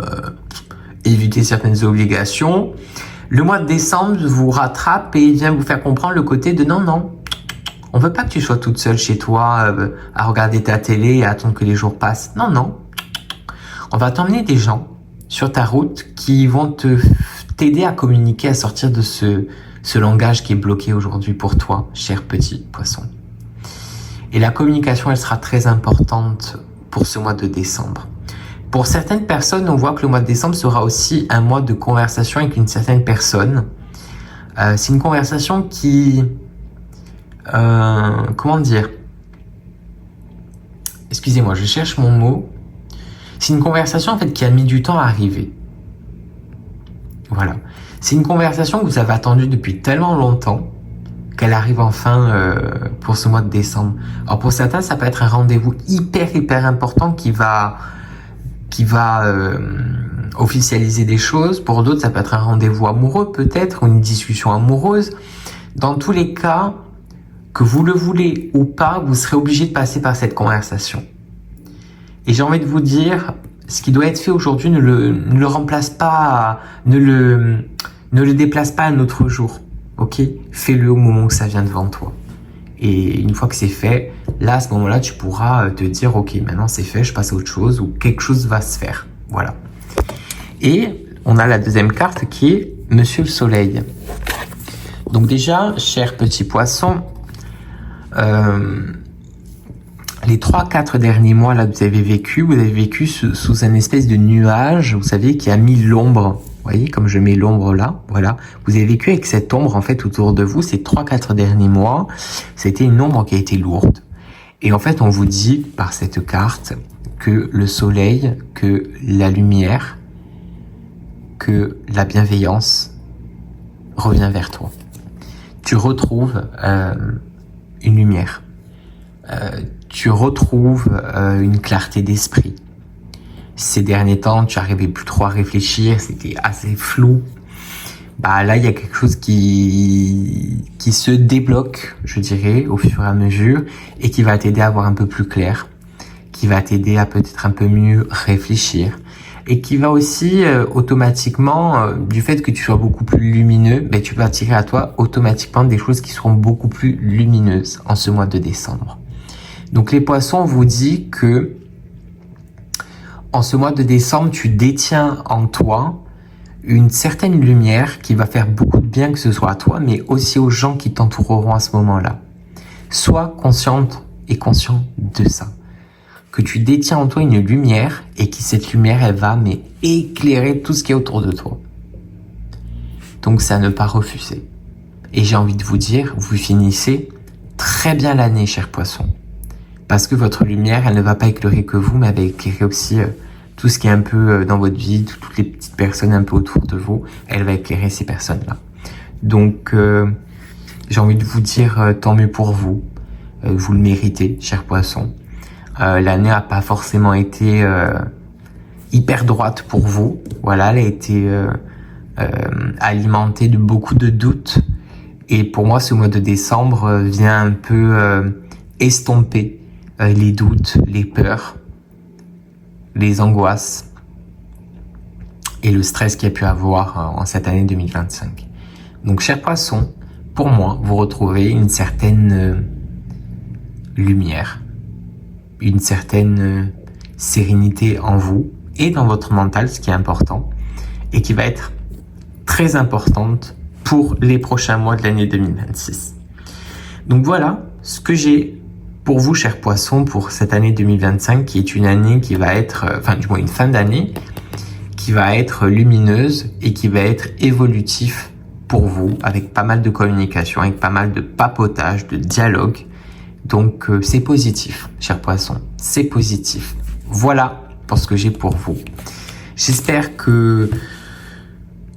éviter certaines obligations. Le mois de décembre vous rattrape et vient vous faire comprendre le côté de non, on veut pas que tu sois toute seule chez toi à regarder ta télé et à attendre que les jours passent. Non. On va t'emmener des gens sur ta route qui vont t'aider à communiquer, à sortir de ce langage qui est bloqué aujourd'hui pour toi, cher petit poisson. Et la communication, elle sera très importante pour ce mois de décembre. Pour certaines personnes, on voit que le mois de décembre sera aussi un mois de conversation avec une certaine personne. C'est une conversation qui... comment dire? Excusez-moi, je cherche mon mot. C'est une conversation en fait qui a mis du temps à arriver. Voilà. C'est une conversation que vous avez attendue depuis tellement longtemps qu'elle arrive enfin pour ce mois de décembre. Alors pour certains, ça peut être un rendez-vous hyper important qui va officialiser des choses. Pour d'autres, ça peut être un rendez-vous amoureux peut-être, ou une discussion amoureuse. Dans tous les cas, que vous le voulez ou pas, vous serez obligé de passer par cette conversation. Et j'ai envie de vous dire, ce qui doit être fait aujourd'hui ne le remplace pas, ne le déplace pas à un autre jour. Ok? Fais-le au moment où ça vient devant toi. Et une fois que c'est fait, là, à ce moment-là, tu pourras te dire, ok, maintenant c'est fait, je passe à autre chose, ou quelque chose va se faire. Voilà. Et on a la deuxième carte qui est Monsieur le Soleil. Donc déjà, cher petit poisson, les 3-4 derniers mois là que vous avez vécu sous un espèce de nuage, vous savez, qui a mis l'ombre. Vous voyez, comme je mets l'ombre là, voilà. Vous avez vécu avec cette ombre en fait autour de vous ces 3-4 derniers mois. C'était une ombre qui a été lourde. Et en fait, on vous dit par cette carte que le soleil, que la lumière, que la bienveillance revient vers toi. Tu retrouves une lumière. Tu retrouves une clarté d'esprit. Ces derniers temps, tu n'arrivais plus trop à réfléchir, c'était assez flou. Bah là, il y a quelque chose qui se débloque, je dirais, au fur et à mesure, et qui va t'aider à voir un peu plus clair, qui va t'aider à peut-être un peu mieux réfléchir, et qui va aussi automatiquement, du fait que tu sois beaucoup plus lumineux, ben, tu vas attirer à toi automatiquement des choses qui seront beaucoup plus lumineuses en ce mois de décembre. Donc les poissons, on vous dit que en ce mois de décembre, tu détiens en toi une certaine lumière qui va faire beaucoup de bien, que ce soit à toi, mais aussi aux gens qui t'entoureront à ce moment-là. Sois consciente et conscient de ça. Que tu détiens en toi une lumière et que cette lumière, elle va éclairer tout ce qui est autour de toi. Donc, c'est à ne pas refuser. Et j'ai envie de vous dire, vous finissez très bien l'année, chers poissons. Parce que votre lumière, elle ne va pas éclairer que vous, mais elle va éclairer aussi tout ce qui est un peu dans votre vie, toutes les petites personnes un peu autour de vous. Elle va éclairer ces personnes-là. Donc, j'ai envie de vous dire tant mieux pour vous. Vous le méritez, chers poissons. L'année n'a pas forcément été hyper droite pour vous. Voilà, elle a été alimentée de beaucoup de doutes. Et pour moi, ce mois de décembre vient un peu estomper les doutes, les peurs, les angoisses et le stress qu'il y a pu avoir en cette année 2025. Donc, chers poissons, pour moi, vous retrouvez une certaine lumière, une certaine sérénité en vous et dans votre mental, ce qui est important, et qui va être très importante pour les prochains mois de l'année 2026. Donc voilà ce que j'ai pour vous, chers poissons, pour cette année 2025, qui est une année qui va être, enfin du moins une fin d'année, qui va être lumineuse et qui va être évolutif pour vous, avec pas mal de communication, avec pas mal de papotage, de dialogue. Donc c'est positif, chers poissons, c'est positif. Voilà pour ce que j'ai pour vous. J'espère que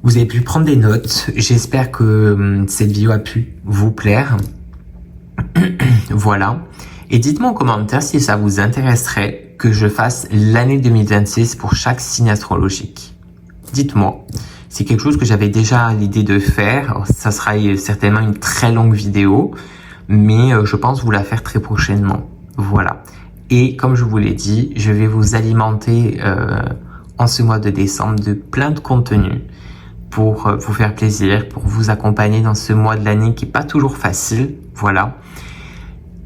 vous avez pu prendre des notes. J'espère que cette vidéo a pu vous plaire. Voilà. Et dites-moi en commentaire si ça vous intéresserait que je fasse l'année 2026 pour chaque signe astrologique. Dites-moi. C'est quelque chose que j'avais déjà l'idée de faire. Ça sera certainement une très longue vidéo, mais je pense vous la faire très prochainement. Voilà. Et comme je vous l'ai dit, je vais vous alimenter en ce mois de décembre de plein de contenus pour vous faire plaisir, pour vous accompagner dans ce mois de l'année qui n'est pas toujours facile. Voilà.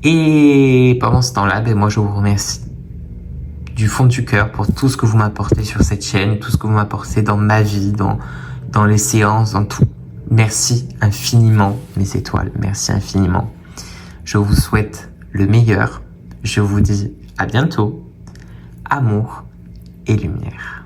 Et pendant ce temps-là, moi je vous remercie du fond du cœur pour tout ce que vous m'apportez sur cette chaîne, tout ce que vous m'apportez dans ma vie, dans les séances, dans tout. Merci infiniment, mes étoiles. Merci infiniment. Je vous souhaite le meilleur. Je vous dis à bientôt. Amour et lumière.